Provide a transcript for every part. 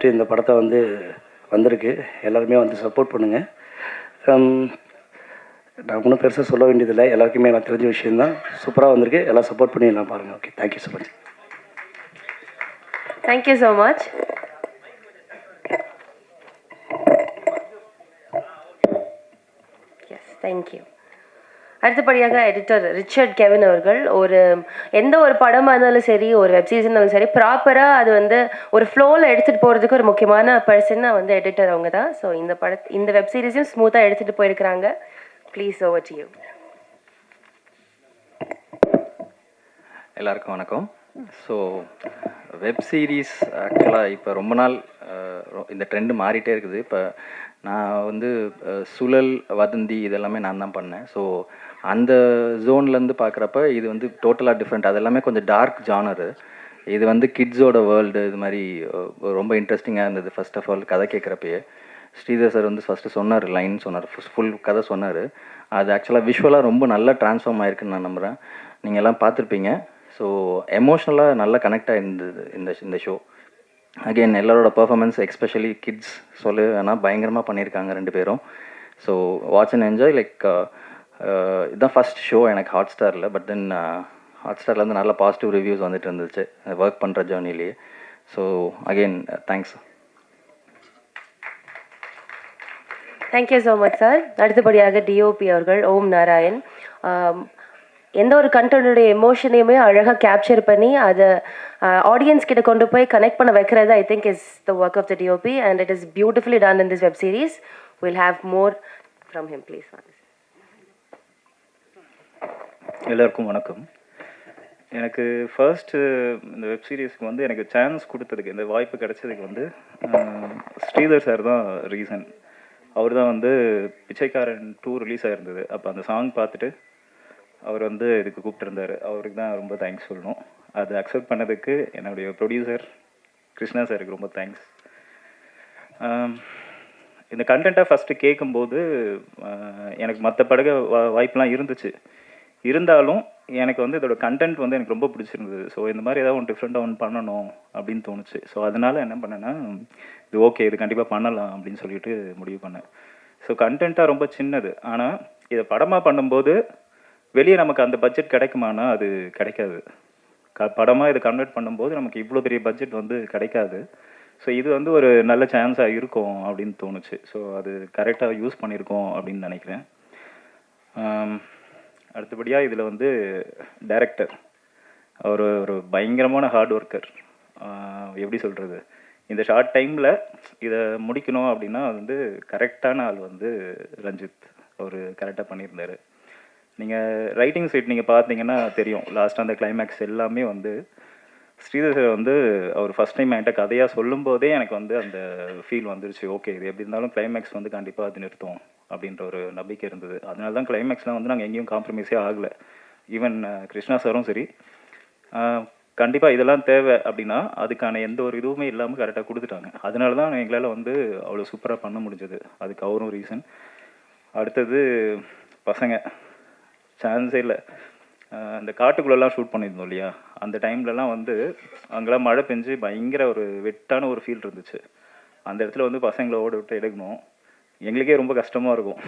வந்துட்டு இந்த படத்தை வந்து வந்திருக்கு. எல்லாருமே வந்து சப்போர்ட் பண்ணுங்கள். நான் ஒன்றும் பெருசாக சொல்ல வேண்டியதில்லை, எல்லாருக்குமே நான் தெரிஞ்ச விஷயந்தான். சூப்பராக வந்திருக்கு, எல்லாம் சப்போர்ட் பண்ணி எல்லாம் பாருங்கள். Okay, thank you so much. Thank you so much. Yes, thank you. அடுத்தபடியாக எடிட்டர் ரிச்சர்ட் கெவின் அவர்கள் எந்த ஒரு படமாக இருந்தாலும் சரி, ஒரு வெப்சீரிஸ் இருந்தாலும் சரி, ப்ராப்பராக அது வந்து ஒரு ஃப்ளோவில் எடுத்துகிட்டு போகிறதுக்கு ஒரு முக்கியமான பர்சன் வந்து எடிட்டர் அவங்க தான். ஸோ இந்த வெப்சீரிஸையும் ஸ்மூத்தாக எடுத்துகிட்டு போயிருக்கிறாங்க. Please, over to you. எல்லாருக்கும் வணக்கம். ஸோ வெப் சீரிஸ் ஆக்சுவலாக இப்போ ரொம்ப நாள் இந்த ட்ரெண்டு மாறிட்டே இருக்குது. இப்போ நான் வந்து சுழல், வதந்தி இதெல்லாமே நான் தான் பண்ணேன். ஸோ அந்த ஜோன்லேருந்து பார்க்குறப்ப இது வந்து டோட்டலாக டிஃப்ரெண்ட். அது எல்லாமே கொஞ்சம் டார்க் ஜானரு. இது வந்து கிட்ஸோட வேர்ல்டு. இது மாதிரி ரொம்ப இன்ட்ரெஸ்டிங்காக இருந்தது. ஃபர்ஸ்ட் ஆஃப் ஆல் கதை கேட்குறப்பயே ஸ்ரீதர் சார் வந்து ஃபஸ்ட்டு சொன்னார், லைன் சொன்னார், ஃபுல் கதை சொன்னார். அது ஆக்சுவலாக விஷுவலாக ரொம்ப நல்லா ட்ரான்ஸ்ஃபார்ம் ஆயிருக்குன்னு நான் நம்புகிறேன். நீங்கள் எல்லாம் பார்த்துருப்பீங்க. ஸோ எமோஷ்னலாக நல்லா கனெக்ட் ஆகிருந்தது இந்த ஷோ. அகெயின் எல்லாரோட பர்ஃபார்மன்ஸ், எக்ஸ்பெஷலி கிட்ஸ் ஆனால் பயங்கரமாக பண்ணியிருக்காங்க ரெண்டு பேரும். So watch and enjoy. Like இதுதான் ஃபஸ்ட் ஷோ எனக்கு ஹாட் ஸ்டாரில். பட் தென் ஹாட் ஸ்டார்லேருந்து நல்ல பாசிட்டிவ் ரிவ்யூஸ் வந்துட்டு இருந்துச்சு ஒர்க் பண்ணுற ஜேர்னிலேயே. So again thanks. Thank you so much sir. அடுத்தபடியாக டிஓபி அவர்கள் ஓம் நாராயண். எந்த ஒரு கண்டென்ட்டுடைய எமோஷனையுமே அழகாக கேப்சர் பண்ணி அதை ஆடியன்ஸ் கிட்ட கொண்டு போய் கனெக்ட் பண்ண வைக்கிறது I think is the work of the DOP and it is beautifully done in this web series. Will have more from him please. எல்லாருக்கும் வணக்கம். எனக்கு ஃபர்ஸ்ட்டு இந்த வெப் சீரிஸ்க்கு வந்து எனக்கு சான்ஸ் கொடுத்ததுக்கு, இந்த வாய்ப்பு கிடைச்சதுக்கு வந்து ஸ்ரீதர் சார் தான் ரீசன். அவர் தான் வந்து பிச்சைக்காரன் 2 ரிலீஸ் ஆகிருந்தது. அப்போ அந்த சாங் பார்த்துட்டு அவர் வந்து இதுக்கு கூப்பிட்டுருந்தார். அவருக்கு தான் ரொம்ப தேங்க்ஸ் சொல்லணும். அது அக்செப்ட் பண்ணதுக்கு என்னுடைய ப்ரொடியூசர் கிருஷ்ணா சாருக்கு ரொம்ப தேங்க்ஸ். இந்த கண்டென்ட்டாக ஃபஸ்ட்டு கேட்கும்போது எனக்கு மற்ற வாய்ப்பெலாம் இருந்துச்சு. இருந்தாலும் எனக்கு வந்து இதோட கண்டென்ட் வந்து எனக்கு ரொம்ப பிடிச்சிருந்தது. ஸோ இந்த மாதிரி ஏதாவது ஒன்று டிஃப்ரெண்ட்டாக ஒன்று பண்ணணும் அப்படின்னு தோணுச்சு. ஸோ அதனால் என்ன பண்ணேன்னா, இது ஓகே, இது கண்டிப்பாக பண்ணலாம் அப்படின்னு சொல்லிட்டு முடிவு பண்ணேன். ஸோ கண்டென்ட்டாக ரொம்ப சின்னது. ஆனால் இதை படமாக பண்ணும்போது வெளியே நமக்கு அந்த பட்ஜெட் கிடைக்குமானா அது கிடைக்காது. படமாக இதை கன்வெர்ட் பண்ணும்போது நமக்கு இவ்வளோ பெரிய பட்ஜெட் வந்து கிடைக்காது. ஸோ இது வந்து ஒரு நல்ல சான்ஸாக இருக்கும் அப்படின்னு தோணுச்சு. ஸோ அது கரெக்டாக யூஸ் பண்ணியிருக்கோம் அப்படின்னு நினைக்கிறேன். அடுத்தபடியாக இதில் வந்து டைரக்டர் அவர் ஒரு பயங்கரமான ஹார்ட் ஒர்க்கர். எப்படி சொல்கிறது, இந்த ஷார்ட் டைமில் இதை முடிக்கணும் அப்படின்னா வந்து கரெக்டான ஆள் வந்து ரஞ்சித். அவர் கரெக்டாக பண்ணியிருந்தார். நீங்கள் ரைட்டிங் சைட் நீங்கள் பார்த்தீங்கன்னா தெரியும், லாஸ்ட்டாக அந்த கிளைமேக்ஸ் எல்லாமே வந்து ஸ்ரீதர் சார் வந்து அவர் ஃபஸ்ட் டைம் என்கிட்ட கதையாக சொல்லும்போதே எனக்கு வந்து அந்த ஃபீல் வந்துருச்சு. ஓகே, இது எப்படி இருந்தாலும் கிளைமேக்ஸ் வந்து கண்டிப்பாக அது நிறுத்தும் அப்படின்ற ஒரு நம்பிக்கை இருந்தது. அதனால தான் கிளைமேக்ஸ்லாம் வந்து நாங்கள் எங்கேயும் காம்ப்ரமைஸே ஆகலை. ஈவன் கிருஷ்ணா சாரும் சரி, கண்டிப்பாக இதெல்லாம் தேவை அப்படின்னா அதுக்கான எந்த ஒரு இதுவுமே இல்லாமல் கரெக்டாக கொடுத்துட்டாங்க. அதனால தான் எங்களால் வந்து அவ்வளோ சூப்பராக பண்ண முடிஞ்சது. அதுக்கு அவரும் ரீசன். அடுத்தது பசங்க சான்ஸே இல்லை. இந்த காட்டுக்குள்ளெல்லாம் ஷூட் பண்ணியிருந்தோம் இல்லையா, அந்த டைம்லலாம் வந்து அங்கெல்லாம் மழை பெஞ்சு பயங்கர ஒரு வெட்டான ஒரு ஃபீல் இருந்துச்சு. அந்த இடத்துல வந்து பசங்களை ஓட விட்டு எடுக்கணும். எங்களுக்கே ரொம்ப கஷ்டமாக இருக்கும்.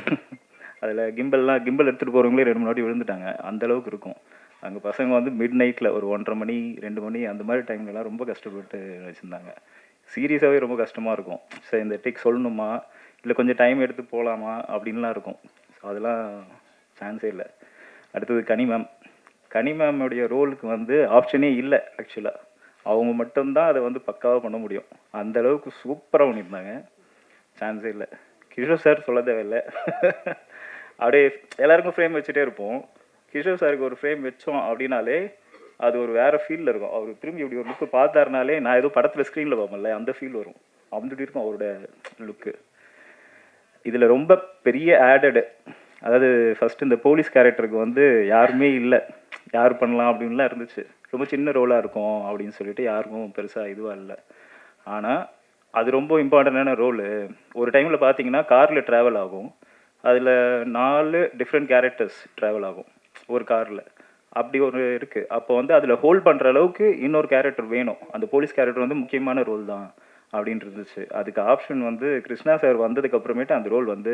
அதில் கிம்பல் எடுத்துகிட்டு போகிறவங்களே 2 வாட்டி விழுந்துட்டாங்க. அந்தளவுக்கு இருக்கும். அங்கே பசங்க வந்து மிட் நைட்டில் ஒரு 1:30 மணி 2 மணி அந்த மாதிரி டைம்லலாம் ரொம்ப கஷ்டப்பட்டு வச்சுருந்தாங்க. சீரியஸாகவே ரொம்ப கஷ்டமாக இருக்கும். சரி, இந்த டேக் சொல்லணுமா இல்லை கொஞ்சம் டைம் எடுத்து போகலாமா அப்படின்லாம் இருக்கும். ஸோ அதெல்லாம் சான்ஸே இல்லை. அடுத்தது கனி மேமுடைய ரோலுக்கு வந்து ஆப்ஷனே இல்லை. ஆக்சுவலாக அவங்க மட்டும்தான் அதை வந்து பக்காவாக பண்ண முடியும். அந்தளவுக்கு சூப்பராக பண்ணியிருந்தாங்க. சான்ஸே இல்லை. கிஷோர் சார் சொல்ல தேவையில்லை. அப்படியே எல்லாருக்கும் ஃப்ரேம் வச்சுட்டே இருப்போம். கிஷோர் சாருக்கு ஒரு ஃப்ரேம் வச்சோம் அப்படின்னாலே அது ஒரு வேறு ஃபீலில் இருக்கும். அவர் திரும்பி இப்படி ஒரு லுக்கு பார்த்தாருனாலே நான் ஏதோ படத்தில் ஸ்க்ரீனில் பார்ப்போம்ல அந்த ஃபீல் வரும். அப்படி இருக்கும் அவரோட லுக்கு. இதில் ரொம்ப பெரிய ஆடடு, அதாவது ஃபஸ்ட்டு இந்த போலீஸ் கேரக்டருக்கு வந்து யாருமே இல்லை, யார் பண்ணலாம் அப்படின்லாம் இருந்துச்சு. ரொம்ப சின்ன ரோலாக இருக்கும் அப்படின்னு சொல்லிட்டு யாருக்கும் பெருசாக இதுவாக இல்லை. ஆனால் அது ரொம்ப இம்பார்ட்டண்டான ரோலு. ஒரு டைமில் பார்த்தீங்கன்னா காரில் ட்ராவல் ஆகும். அதில் 4 டிஃப்ரெண்ட் கேரக்டர்ஸ் ட்ராவல் ஆகும் ஒரு காரில். அப்படி ஒரு இருக்குது. அப்போ வந்து அதில் ஹோல்ட் பண்ணுற அளவுக்கு இன்னொரு கேரக்டர் வேணும். அந்த போலீஸ் கேரக்டர் வந்து முக்கியமான ரோல் தான் அப்படின்னு இருந்துச்சு. அதுக்கு ஆப்ஷன் வந்து கிருஷ்ணா சார் வந்ததுக்கு அப்புறமேட்டு அந்த ரோல் வந்து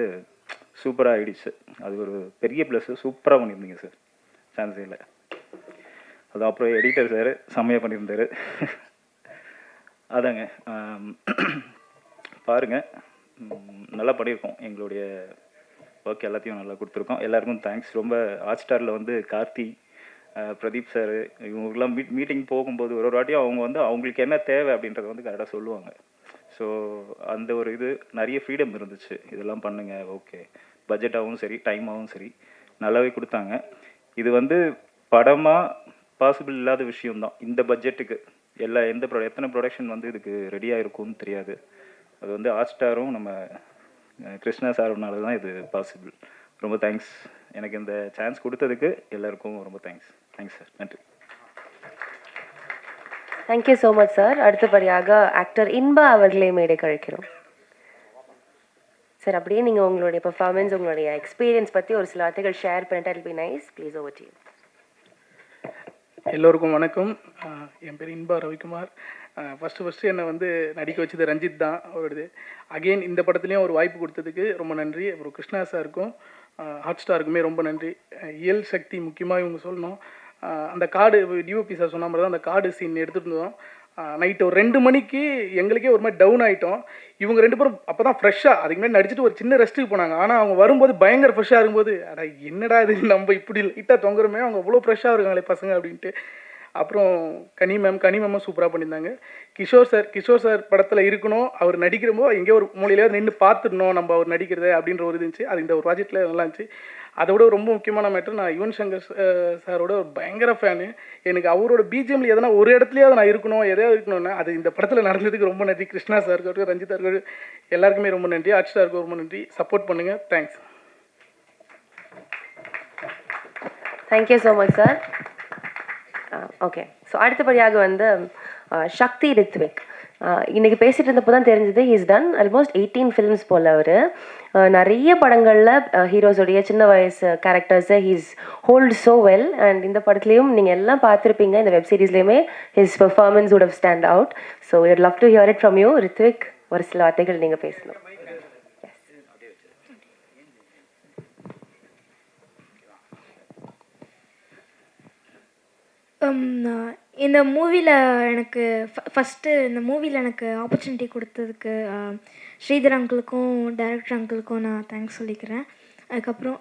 சூப்பராக ஆயிடுச்சு. அது ஒரு பெரிய ப்ளஸ்ஸு. சூப்பராக பண்ணியிருந்தீங்க சார், சான்ஸே இல்லை. அது அப்புறம் எடிட்டர் சார் செம்மையாக பண்ணியிருந்தார். அதாங்க பாருங்கள், நல்லா பண்ணியிருக்கோம். எங்களுடைய ஒர்க் எல்லாத்தையும் நல்லா கொடுத்துருக்கோம். எல்லாருக்கும் தேங்க்ஸ். ரொம்ப ஹாட் ஸ்டாரில் வந்து கார்த்தி, பிரதீப் சார் இவங்களுக்குலாம் மீட்டிங் போகும்போது ஒரு வாட்டியும் அவங்க வந்து அவங்களுக்கு என்ன தேவை அப்படின்றத வந்து கரெக்டாக சொல்லுவாங்க. ஸோ அந்த ஒரு இது நிறைய ஃப்ரீடம் இருந்துச்சு. இதெல்லாம் பண்ணுங்க, ஓகே. பட்ஜெட்டாகவும் சரி, டைமாகவும் சரி நல்லாவே கொடுத்தாங்க. இது வந்து படமாக பாசிபிள் இல்லாத விஷயம்தான் இந்த பட்ஜெட்டுக்கு. எத்தனை ப்ரொடக்ஷன் வந்து இதுக்கு ரெடியாக இருக்கும்னு தெரியாது. அது வந்து ஹாட் ஸ்டாரும் நம்ம கிருஷ்ணா சார்னால தான் இது பாசிபிள். ரொம்ப தேங்க்ஸ். எனக்கு இந்த சான்ஸ் கொடுத்ததுக்கு எல்லாருக்கும் ரொம்ப தேங்க்ஸ். Thanks sir. நன்றி. Thank you so much sir. அடுத்தபடியாக ஆக்டர் இன்பா அவர்களை மேடை கழிக்கிறோம். சார் அப்படியே நீங்கள் உங்களுடைய பெர்ஃபார்மன்ஸ், உங்களுடைய எக்ஸ்பீரியன்ஸ் பற்றி ஒரு சில வார்த்தைகள் ஷேர் பண்ணிட்டா it be nice. Please over to you. எல்லோருக்கும் வணக்கம். என் பேர் இன்பா ரவிக்குமார். ஃபஸ்ட்டு என்னை வந்து நடிக்க வச்சது ரஞ்சித் தான். அவருது அகெயின் இந்த படத்துலேயும் ஒரு வாய்ப்பு கொடுத்ததுக்கு ரொம்ப நன்றி. அப்புறம் கிருஷ்ணா சாருக்கும் ஹாட் ஸ்டாருக்குமே ரொம்ப நன்றி. இயல் சக்தி முக்கியமாக இவங்க சொல்லணும். அந்த கார்டு டிஓபி சார் சொன்ன மாதிரி தான் அந்த கார்டு சீன் எடுத்துகிட்டு இருந்தோம். நைட்டு ஒரு 2 மணிக்கு எங்களுக்கே ஒரு மாதிரி டவுன் ஆகிட்டோம். இவங்க 2 பேரும் அப்போ தான் ஃப்ரெஷ்ஷாக அதுக்கு முன்னாடி நடிச்சுட்டு ஒரு சின்ன ரெஸ்ட்டுக்கு போனாங்க. ஆனால் அவங்க வரும்போது பயங்கர ஃப்ரெஷ்ஷாக இருக்கும்போது அடா என்னடா இது நம்ம இப்படி லைட்டாக தொங்குறமே, அவங்க அவ்வளோ ஃப்ரெஷ்ஷாக இருக்காங்களே பசங்க அப்படின்ட்டு. அப்புறம் கனி மேமும் சூப்பராக பண்ணியிருந்தாங்க. கிஷோர் சார் படத்தில் இருக்கணும், அவர் நடிக்கிறப்போ எங்கேயோ ஒரு மூலையிலேயே நின்று பார்த்துடணும் நம்ம அவர் நடிக்கிறத அப்படின்ற ஒரு இது இருந்துச்சு. அது இந்த ஒரு ப்ராஜெக்டில் நல்லா இருந்துச்சு. அதை விட ரொம்ப முக்கியமான மேட்டர், நான் யுவன் சங்கர் சாரோட ஒரு பயங்கர ஃபேனு. எனக்கு அவரோட பிஜிஎம்ல எதனா ஒரு இடத்துலையாவது நான் இருக்கணும், எதையாவது இருக்கணும்னா அது இந்த படத்தில் நடந்ததுக்கு ரொம்ப நன்றி. கிருஷ்ணா சார் இருக்கட்டும், ரஞ்சிதா இருக்கட்டும், எல்லாருக்குமே ரொம்ப நன்றி. ஹாட் ஸ்டாருக்கு ரொம்ப நன்றி. சப்போர்ட் பண்ணுங்கள். Thanks. Thank you so much sir. Okay, so அடுத்தபடியாக வந்து சக்தி ரித்விக். இன்றைக்கி பேசிகிட்டு இருந்தப்போ தான் தெரிஞ்சது ஹீஸ் டன் ஆல்மோஸ்ட் 18 ஃபிலிம்ஸ் போல். அவர் நிறைய படங்களில் ஹீரோஸோடைய சின்ன வயசு கேரக்டர்ஸை he's hold so well. And இந்த படத்துலையும் நீங்கள் எல்லாம் பார்த்துருப்பீங்க, இந்த வெப் சீரிஸ்லேயுமே his performance would have stand out. So would love to hear it from you. Rithvik, ஒரு சில வார்த்தைகள் நீங்கள் பேசணும். இந்த மூவியில் எனக்கு இந்த மூவியில் எனக்கு ஆப்பர்ச்சுனிட்டி கொடுத்ததுக்கு ஸ்ரீதர் அங்கிளுக்கும் டைரக்டர் அங்கிளுக்கும் நான் தேங்க்ஸ் சொல்லிக்கிறேன். அதுக்கப்புறம்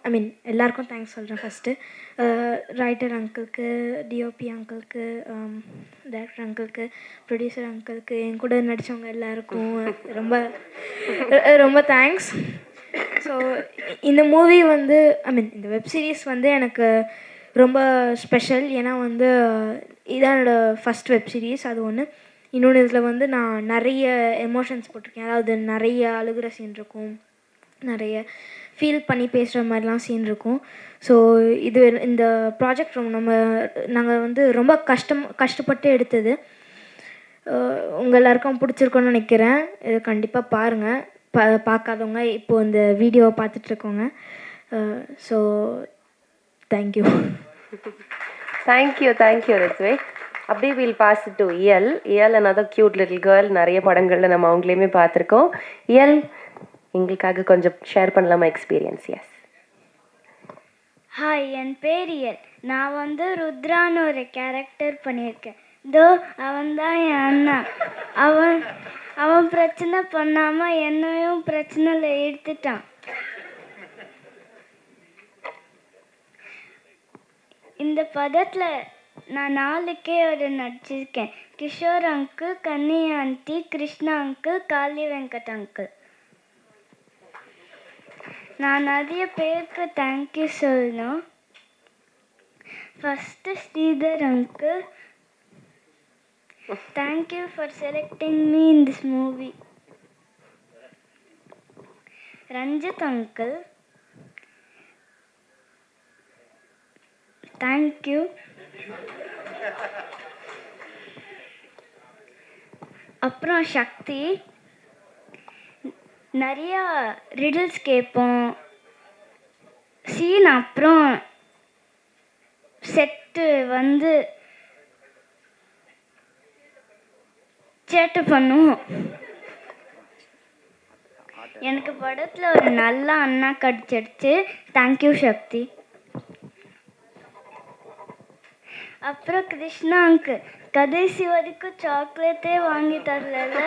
எல்லாருக்கும் தேங்க்ஸ் சொல்கிறேன். ஃபஸ்ட்டு ரைட்டர் அங்கிளுக்கு, டிஓபி அங்கிளுக்கு, டைரக்டர் அங்கிளுக்கு, ப்ரொடியூசர் அங்கிளுக்கு, என் கூட நடித்தவங்க எல்லாருக்கும் ரொம்ப ரொம்ப தேங்க்ஸ். ஸோ இந்த மூவி வந்து இந்த வெப் சீரிஸ் வந்து எனக்கு ரொம்ப ஸ்பெஷல். ஏன்னா வந்து இதான் என்னோடய ஃபஸ்ட் வெப் சீரிஸ், அது ஒன்று. இன்னொன்று இதில் வந்து நான் நிறைய எமோஷன்ஸ் போட்டிருக்கேன். அதாவது நிறைய அழுகிற சீன் இருக்கும், நிறைய ஃபீல் பண்ணி பேசுகிற மாதிரிலாம் சீன் இருக்கும். ஸோ இந்த ப்ராஜெக்ட் நாங்கள் வந்து ரொம்ப கஷ்டப்பட்டு எடுத்தது. உங்கள் எல்லாருக்கும் பிடிச்சிருக்கோன்னு நினைக்கிறேன். இது கண்டிப்பாக பாருங்கள். பார்க்காதவங்க இப்போது இந்த வீடியோவை பார்த்துட்ருக்கோங்க. So thank you. தேங்க்யூ ரித்விக். அப்படியே will pass to Iyal. another cute little girl. நிறைய படங்களில் நம்ம அவங்களையுமே பார்த்துருக்கோம். இயல், எங்களுக்காக கொஞ்சம் ஷேர் பண்ணலாமா எக்ஸ்பீரியன்ஸ்? எஸ். ஹாய், என் பேர் இயல். நான் வந்து ருத்ரான்னு ஒரு கேரக்டர் பண்ணியிருக்கேன். இதோ அவன் தான் என் அண்ணா. அவன் பிரச்சனை பண்ணாமல் என்னையும் பிரச்சனையில் எடுத்துட்டான். இந்த படத்தில் நான் 4 ஒரு நடிச்சிருக்கேன். Kishore uncle, Kanni aunty, Krishna uncle, Kaali Venkat uncle. நான் நிறைய பேருக்கு தேங்க்யூ சொல்லணும். First Sridhar uncle, thank you for selecting me in this movie. Ranjith uncle, thank you. அப்புறம் சக்தி, நிறையா ரிடில்ஸ் கேட்போம் சீன். அப்புறம் செட்டு வந்து சேட்டை பண்ணுவோம். எனக்கு படத்தில் ஒரு நல்ல அண்ணா கிடச்சிடுச்சு. தேங்க்யூ சக்தி. அப்புறம் கிருஷ்ணா அங்கிள் கடைசி வரைக்கும் சாக்லேட்டே வாங்கி தரல,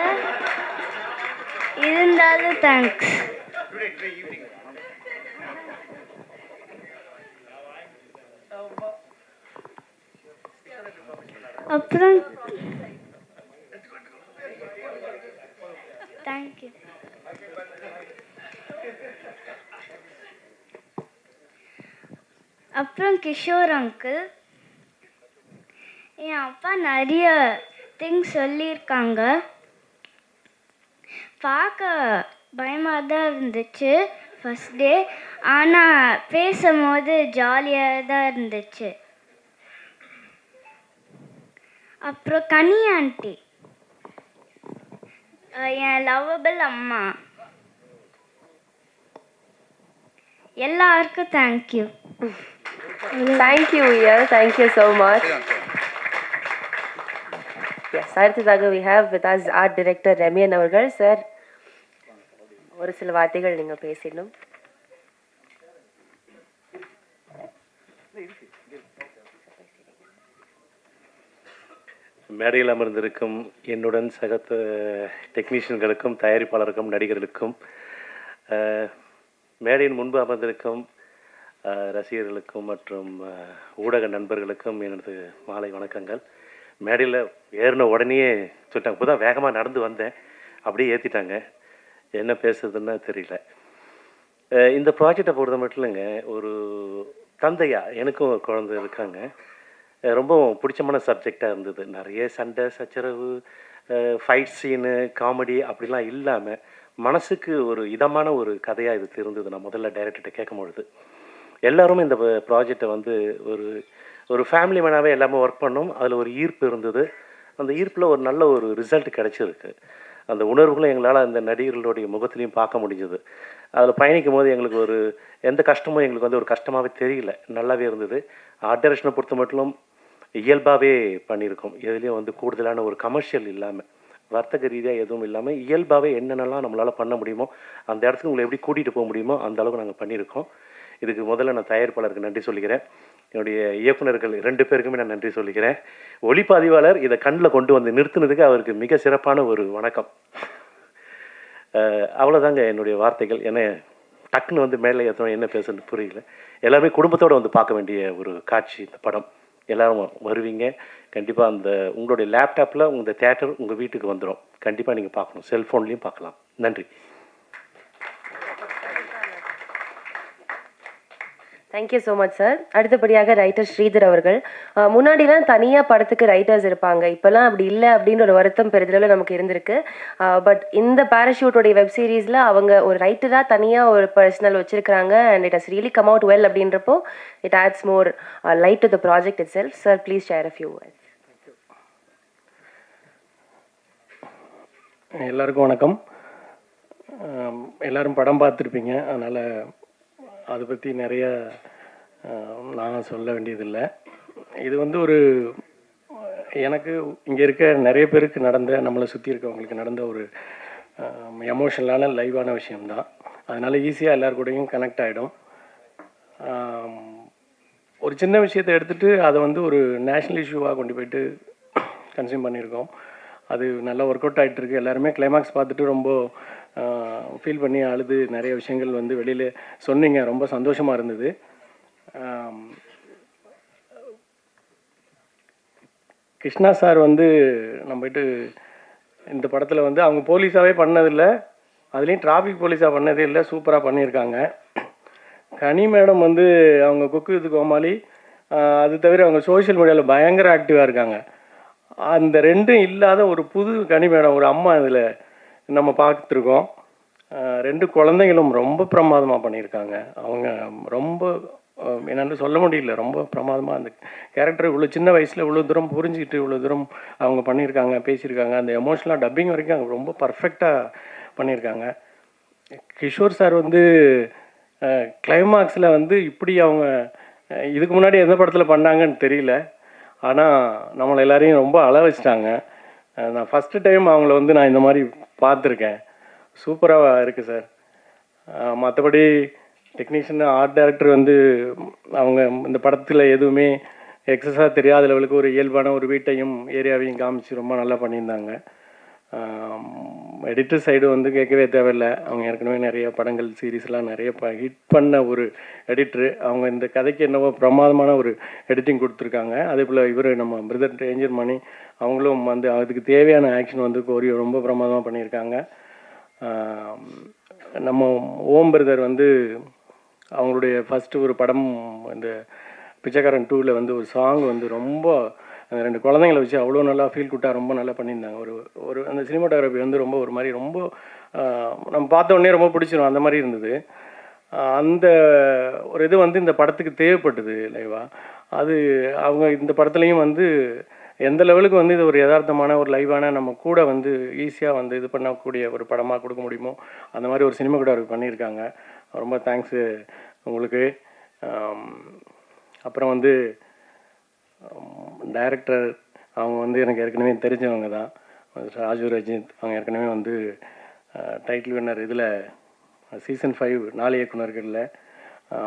இருந்தாலும் தேங்க்ஸ். அப்புறம் தேங்க்யூ. அப்புறம் கிஷோர் அங்கிள், என் அப்பா நிறைய திங்ஸ் சொல்லியிருக்காங்க. பார்க்க பயமாக தான் இருந்துச்சு ஃபஸ்ட் டே, ஆனால் பேசும்போது ஜாலியாக தான் இருந்துச்சு. அப்புறம் கனி ஆண்டி, என் லவ்வபிள் அம்மா, எல்லாருக்கும் தேங்க்யூ. தேங்க்யூ ஐயா, தேங்க்யூ ஸோ மச். எஸ், அடுத்ததாக we have with us art director Ramyan அவர்கள். சார், ஒரு சில வார்த்தைகள் நீங்கள் பேசிடணும். மேடையில் அமர்ந்திருக்கும் என்னுடன் சக டெக்னீஷியன்களுக்கும் தயாரிப்பாளருக்கும் நடிகர்களுக்கும் மேடையின் முன்பு அமர்ந்திருக்கும் ரசிகர்களுக்கும் மற்றும் ஊடக நண்பர்களுக்கும் எனது மாலை வணக்கங்கள். மேடையில் ஏறின உடனே சொல்லிட்டாங்க, இப்போ தான் வேகமாக நடந்து வந்தேன், அப்படியே ஏற்றிட்டாங்க, என்ன பேசுறதுன்னு தெரியல. இந்த ப்ராஜெக்டை பொறுத்த மட்டும் இல்லைங்க, ஒரு தந்தையா எனக்கும் குழந்தை இருக்காங்க. ரொம்ப பிடிச்சமான சப்ஜெக்டாக இருந்தது. நிறைய சண்டை சச்சரவு, ஃபைட் சீனு, காமெடி அப்படிலாம் இல்லாமல் மனசுக்கு ஒரு இதமான ஒரு கதையாக இது இருந்தது. நான் முதல்ல டைரக்டர்கிட்ட கேட்கும்பொழுது எல்லாருமே இந்த ப்ராஜெக்டை வந்து ஒரு ஒரு ஃபேமிலி மேனாகவே எல்லாமே ஒர்க் பண்ணோம். அதில் ஒரு ஈர்ப்பு இருந்தது. அந்த ஈர்ப்பில் ஒரு நல்ல ஒரு ரிசல்ட் கிடச்சிருக்கு. அந்த உணர்வுகளும் எங்களால் அந்த நடிகர்களுடைய முகத்துலையும் பார்க்க முடிஞ்சது. அதில் பயணிக்கும் போது எங்களுக்கு ஒரு எந்த கஷ்டமும் எங்களுக்கு வந்து ஒரு கஷ்டமாகவே தெரியல, நல்லாவே இருந்தது. ஆர்ட் டைரக்ஷனை பொறுத்த மட்டும் இயல்பாகவே பண்ணியிருக்கோம். எதுலேயும் வந்து கூடுதலான ஒரு கமர்ஷியல் இல்லாமல், வர்த்தக ரீதியாக எதுவும் இல்லாமல் இயல்பாகவே என்னென்னலாம் நம்மளால் பண்ண முடியுமோ அந்த இடத்துக்கு உங்களை எப்படி கூட்டிகிட்டு போக முடியுமோ அந்த அளவுக்கு நாங்கள் பண்ணியிருக்கோம். இதுக்கு முதல்ல நான் தயாரிப்பாளருக்கு நன்றி சொல்லிக்கிறேன். என்னுடைய இயக்குநர்கள் 2 பேருக்குமே நான் நன்றி சொல்லிக்கிறேன். ஒளிப்பதிவாளர் இதை கண்ணில் கொண்டு வந்து நிறுத்தினதுக்கு அவருக்கு மிக சிறப்பான ஒரு வணக்கம். அவ்வளோதாங்க என்னுடைய வார்த்தைகள். ஏன்னா டக்குன்னு வந்து மேலே ஏற்றோம், என்ன பேசுறது புரியல. எல்லாருமே குடும்பத்தோடு வந்து பார்க்க வேண்டிய ஒரு காட்சி இந்த படம். எல்லோரும் வருவீங்க கண்டிப்பாக. அந்த உங்களுடைய லேப்டாப்பில் உங்கள் தேட்டர் உங்கள் வீட்டுக்கு வந்துடும். கண்டிப்பாக நீங்கள் பார்க்கணும், செல்ஃபோன்லேயும் பார்க்கலாம். நன்றி. Thank you so much sir. அடுத்தபடியாக ரைட்டர் ஸ்ரீதர் அவர்கள். முன்னாடிலாம் தனியாக படத்துக்கு ரைட்டர்ஸ் இருப்பாங்க, இப்போல்லாம் அப்படி இல்லை அப்படின்ற ஒரு வருத்தம் பெரிதளவில் நமக்கு இருந்திருக்கு. பட் இந்த பேராஷூட்டோடைய வெப் சீரிஸில் அவங்க ஒரு ரைட்டராக தனியாக ஒரு பர்சனல் வச்சுருக்காங்க. And it has really come out well அப்படின்றப்போ it adds more light to the project itself. Sir, please share a few words. எல்லாருக்கும் வணக்கம். எல்லோரும் படம் பார்த்துருப்பீங்க, அதனால் அதை பற்றி நிறைய நான் சொல்ல வேண்டியதில்லை. இது வந்து ஒரு எனக்கு இங்கே இருக்க நிறைய பேருக்கு நடந்த, நம்மளை சுற்றி இருக்கவங்களுக்கு நடந்த ஒரு எமோஷனலான லைவான விஷயம்தான். அதனால் ஈஸியாக எல்லார் கூடயும் கனெக்ட் ஆகிடும். ஒரு சின்ன விஷயத்தை எடுத்துகிட்டு அதை வந்து ஒரு நேஷ்னல் இஷ்யூவாக கொண்டு போயிட்டு கன்சியூம் பண்ணியிருக்கோம். அது நல்லா ஒர்க் அவுட் ஆகிட்டுருக்கு. எல்லாருமே கிளைமாக்ஸ் பார்த்துட்டு ரொம்ப ஃபீல் பண்ணி அழுது நிறைய விஷயங்கள் வந்து வெளியில் சொன்னீங்க. ரொம்ப சந்தோஷமாக இருந்தது. கிருஷ்ணா சார் வந்து நம்ம போய்ட்டு இந்த படத்தில் வந்து அவங்க போலீஸாகவே பண்ணதில்லை, அதுலேயும் டிராஃபிக் போலீஸாக பண்ணதே இல்லை, சூப்பராக பண்ணியிருக்காங்க. கனி மேடம் வந்து அவங்க குக்கு வித் கோமாளி, அது தவிர அவங்க சோஷியல் மீடியாவில் பயங்கர ஆக்டிவாக இருக்காங்க. அந்த ரெண்டும் இல்லாத ஒரு புது கனி மேடம், ஒரு அம்மா இதில் நம்ம பார்த்துருக்கோம். 2 குழந்தைங்களும் ரொம்ப பிரமாதமாக பண்ணியிருக்காங்க. அவங்க ரொம்ப என்னென்னு சொல்ல முடியல, ரொம்ப பிரமாதமாக அந்த கேரக்டர் இவ்வளோ சின்ன வயசில் இவ்வளோ தூரம் புரிஞ்சுக்கிட்டு இவ்வளோ தூரம் அவங்க பண்ணியிருக்காங்க, பேசியிருக்காங்க. அந்த எமோஷனலாக டப்பிங் வரைக்கும் அவங்க ரொம்ப பர்ஃபெக்டாக பண்ணியிருக்காங்க. கிஷோர் சார் வந்து கிளைமாக்ஸில் வந்து இப்படி அவங்க இதுக்கு முன்னாடி எந்த படத்தில் பண்ணாங்கன்னு தெரியல, ஆனால் நம்மளை எல்லாரையும் ரொம்ப அழ வச்சிட்டாங்க. நான் ஃபஸ்ட்டு டைம் அவங்கள வந்து நான் இந்த மாதிரி பார்த்துருக்கேன். சூப்பராக இருக்குது சார். மற்றபடி டெக்னீஷியன் ஆர்ட் டைரக்டர் வந்து அவங்க இந்த படத்தில் எதுவுமே எக்ஸஸாக தெரியாத லெவலுக்கு ஒரு இயல்பான ஒரு வீட்டையும் ஏரியாவையும் காமிச்சு ரொம்ப நல்லா பண்ணியிருந்தாங்க. எடிட்டர் சைடு வந்து கேட்கவே தேவையில்லை. அவங்க ஏற்கனவே நிறைய படங்கள் சீரீஸ்லாம் நிறைய ஹிட் பண்ண ஒரு எடிட்ரு. அவங்க இந்த கதைக்கு என்னவோ பிரமாதமான ஒரு எடிட்டிங் கொடுத்துருக்காங்க. அதே போல் இவர் நம்ம பிரதர் டேஞ்சர் மணி அவங்களும் வந்து அதுக்கு தேவையான ஆக்ஷன் வந்து கோரியோ ரொம்ப பிரமாதமாக பண்ணியிருக்காங்க. நம்ம ஓம் பிரதர் வந்து அவங்களுடைய ஃபஸ்ட்டு ஒரு படம் இந்த பிச்சைக்காரன் 2ல் வந்து ஒரு சாங் வந்து ரொம்ப அந்த 2 குழந்தைங்கள வச்சு அவ்வளோ நல்லா ஃபீல் குட்டாக ரொம்ப நல்லா பண்ணியிருந்தாங்க. ஒரு அந்த சினிமாட்டோகிராஃபி வந்து ரொம்ப ஒரு மாதிரி ரொம்ப நம்ம பார்த்த உடனே ரொம்ப பிடிச்சிரும் அந்த மாதிரி இருந்தது. அந்த ஒரு இது வந்து இந்த படத்துக்கு தேவைப்பட்டது லைவாக. அது அவங்க இந்த படத்துலையும் வந்து எந்த லெவலுக்கு வந்து இது ஒரு யதார்த்தமான ஒரு லைவான நம்ம கூட வந்து ஈஸியாக வந்து இது பண்ணக்கூடிய ஒரு படமாக கொடுக்க முடியுமோ அந்த மாதிரி ஒரு சினிமாட்டோகிராஃபி பண்ணியிருக்காங்க. ரொம்ப தேங்க்ஸு உங்களுக்கு. அப்புறம் வந்து டைரக்டர் அவங்க வந்து எனக்கு ஏற்கனவே தெரிஞ்சவங்க தான். ராஜு ரஜித் அவங்க ஏற்கனவே வந்து டைட்டில் வின்னர் இதில் சீசன் 5 4 இயக்குனர்களில்.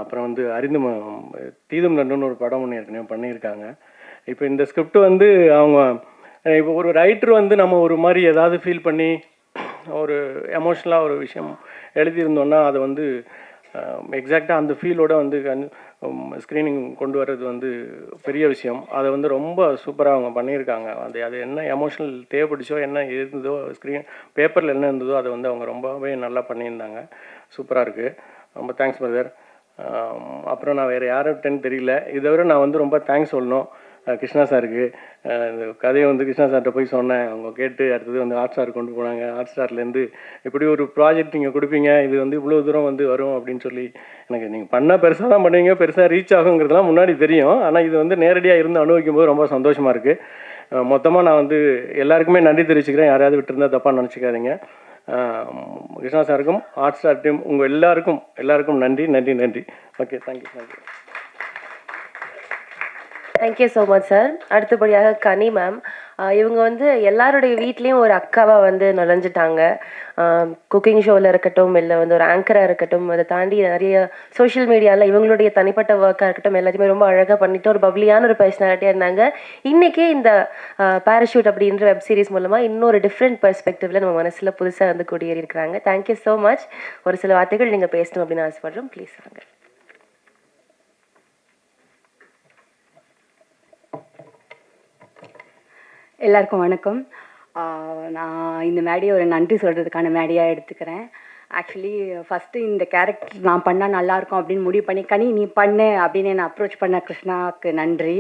அப்புறம் வந்து தீதும் நண்டுன்னு ஒரு படம் ஒன்று ஏற்கனவே பண்ணியிருக்காங்க. இப்போ இந்த ஸ்கிரிப்ட் வந்து அவங்க இப்போ ஒரு ரைட்டர் வந்து நம்ம ஒரு மாதிரி ஏதாவது ஃபீல் பண்ணி ஒரு எமோஷ்னலாக ஒரு விஷயம் எழுதியிருந்தோன்னா அதை வந்து எக்ஸாக்டாக அந்த ஃபீலோடு வந்து ஸ்க்ரீனிங் கொண்டு வர்றது வந்து பெரிய விஷயம். அதை வந்து ரொம்ப சூப்பராக அவங்க பண்ணியிருக்காங்க. அது என்ன எமோஷனல் தேவைப்பட்டுச்சோ என்ன இருந்ததோ பேப்பரில் என்ன இருந்ததோ அதை வந்து அவங்க ரொம்பவே நல்லா பண்ணியிருந்தாங்க. சூப்பராக இருக்குது. ரொம்ப தேங்க்ஸ் பிரதர். அப்புறம் நான் வேறு யார்கிட்டன்னு தெரியல. இதை விட நான் வந்து ரொம்ப தேங்க்ஸ் சொல்லணும் கிருஷ்ணா சாருக்கு. இந்த கதையை வந்து கிருஷ்ணா சார்கிட்ட போய் சொன்னேன். அவங்க கேட்டு அடுத்தது வந்து ஹாட் ஸ்டார் கொண்டு போனாங்க. ஹாட் ஸ்டார்லேருந்து இப்படி ஒரு ப்ராஜெக்ட் நீங்கள் கொடுப்பீங்க, இது வந்து இவ்வளோ தூரம் வந்து வரும் அப்படின்னு சொல்லி எனக்கு நீங்கள் பண்ணால் பெருசாக தான் பண்ணுவீங்க, பெருசாக ரீச் ஆகுங்கிறதுலாம் முன்னாடி தெரியும். ஆனால் இது வந்து நேரடியாக இருந்து அனுபவிக்கும் போது ரொம்ப சந்தோஷமாக இருக்குது. மொத்தமாக நான் வந்து எல்லாருக்குமே நன்றி தெரிவிச்சுக்கிறேன். யாரையாவது விட்டுருந்தா தப்பாக நினச்சிக்காதீங்க. கிருஷ்ணா சாருக்கும் ஹாட் ஸ்டார் டீம் உங்கள் எல்லாருக்கும் நன்றி நன்றி நன்றி. Okay, thank you thank you. Thank you so much sir. அடுத்தபடியாக கனி மேம். இவங்க வந்து எல்லாருடைய வீட்லேயும் ஒரு அக்காவாக வந்து நுழைஞ்சிட்டாங்க. குக்கிங் ஷோவில் இருக்கட்டும், இல்லை வந்து ஒரு ஆங்கராக இருக்கட்டும், அதை தாண்டி நிறைய சோஷியல் மீடியாவில் இவங்களுடைய தனிப்பட்ட ஒர்க்காக இருக்கட்டும் எல்லாத்தையுமே ரொம்ப அழகாக பண்ணிட்டு ஒரு பப்ளியான ஒரு பர்சனாலிட்டியாக இருந்தாங்க. இன்றைக்கே இந்த பேராஷூட் அப்படின்ற வெப் சீரிஸ் மூலமாக இன்னொரு டிஃப்ரெண்ட் பெர்ஸ்பெக்டிவில் நம்ம மனசில் புதுசாக வந்து குடியேறி இருக்கிறாங்க. Thank you so much. ஒரு சில வார்த்தைகள் நீங்கள் பேசணும் அப்படின்னு ஆசைப்படுறோம். ப்ளீஸ் வாங்க. எல்லாருக்கும் வணக்கம். நான் இந்த மேடையை ஒரு நன்றி சொல்கிறதுக்கான மேடையாக எடுத்துக்கிறேன். ஆக்சுவலி ஃபஸ்ட்டு இந்த கேரக்டர் நான் பண்ணால் நல்லாயிருக்கும் அப்படின்னு முடிவு பண்ணி கனி நீ பண்ணு அப்படின்னு என்னை அப்ரோச் பண்ண கிருஷ்ணாவுக்கு நன்றி.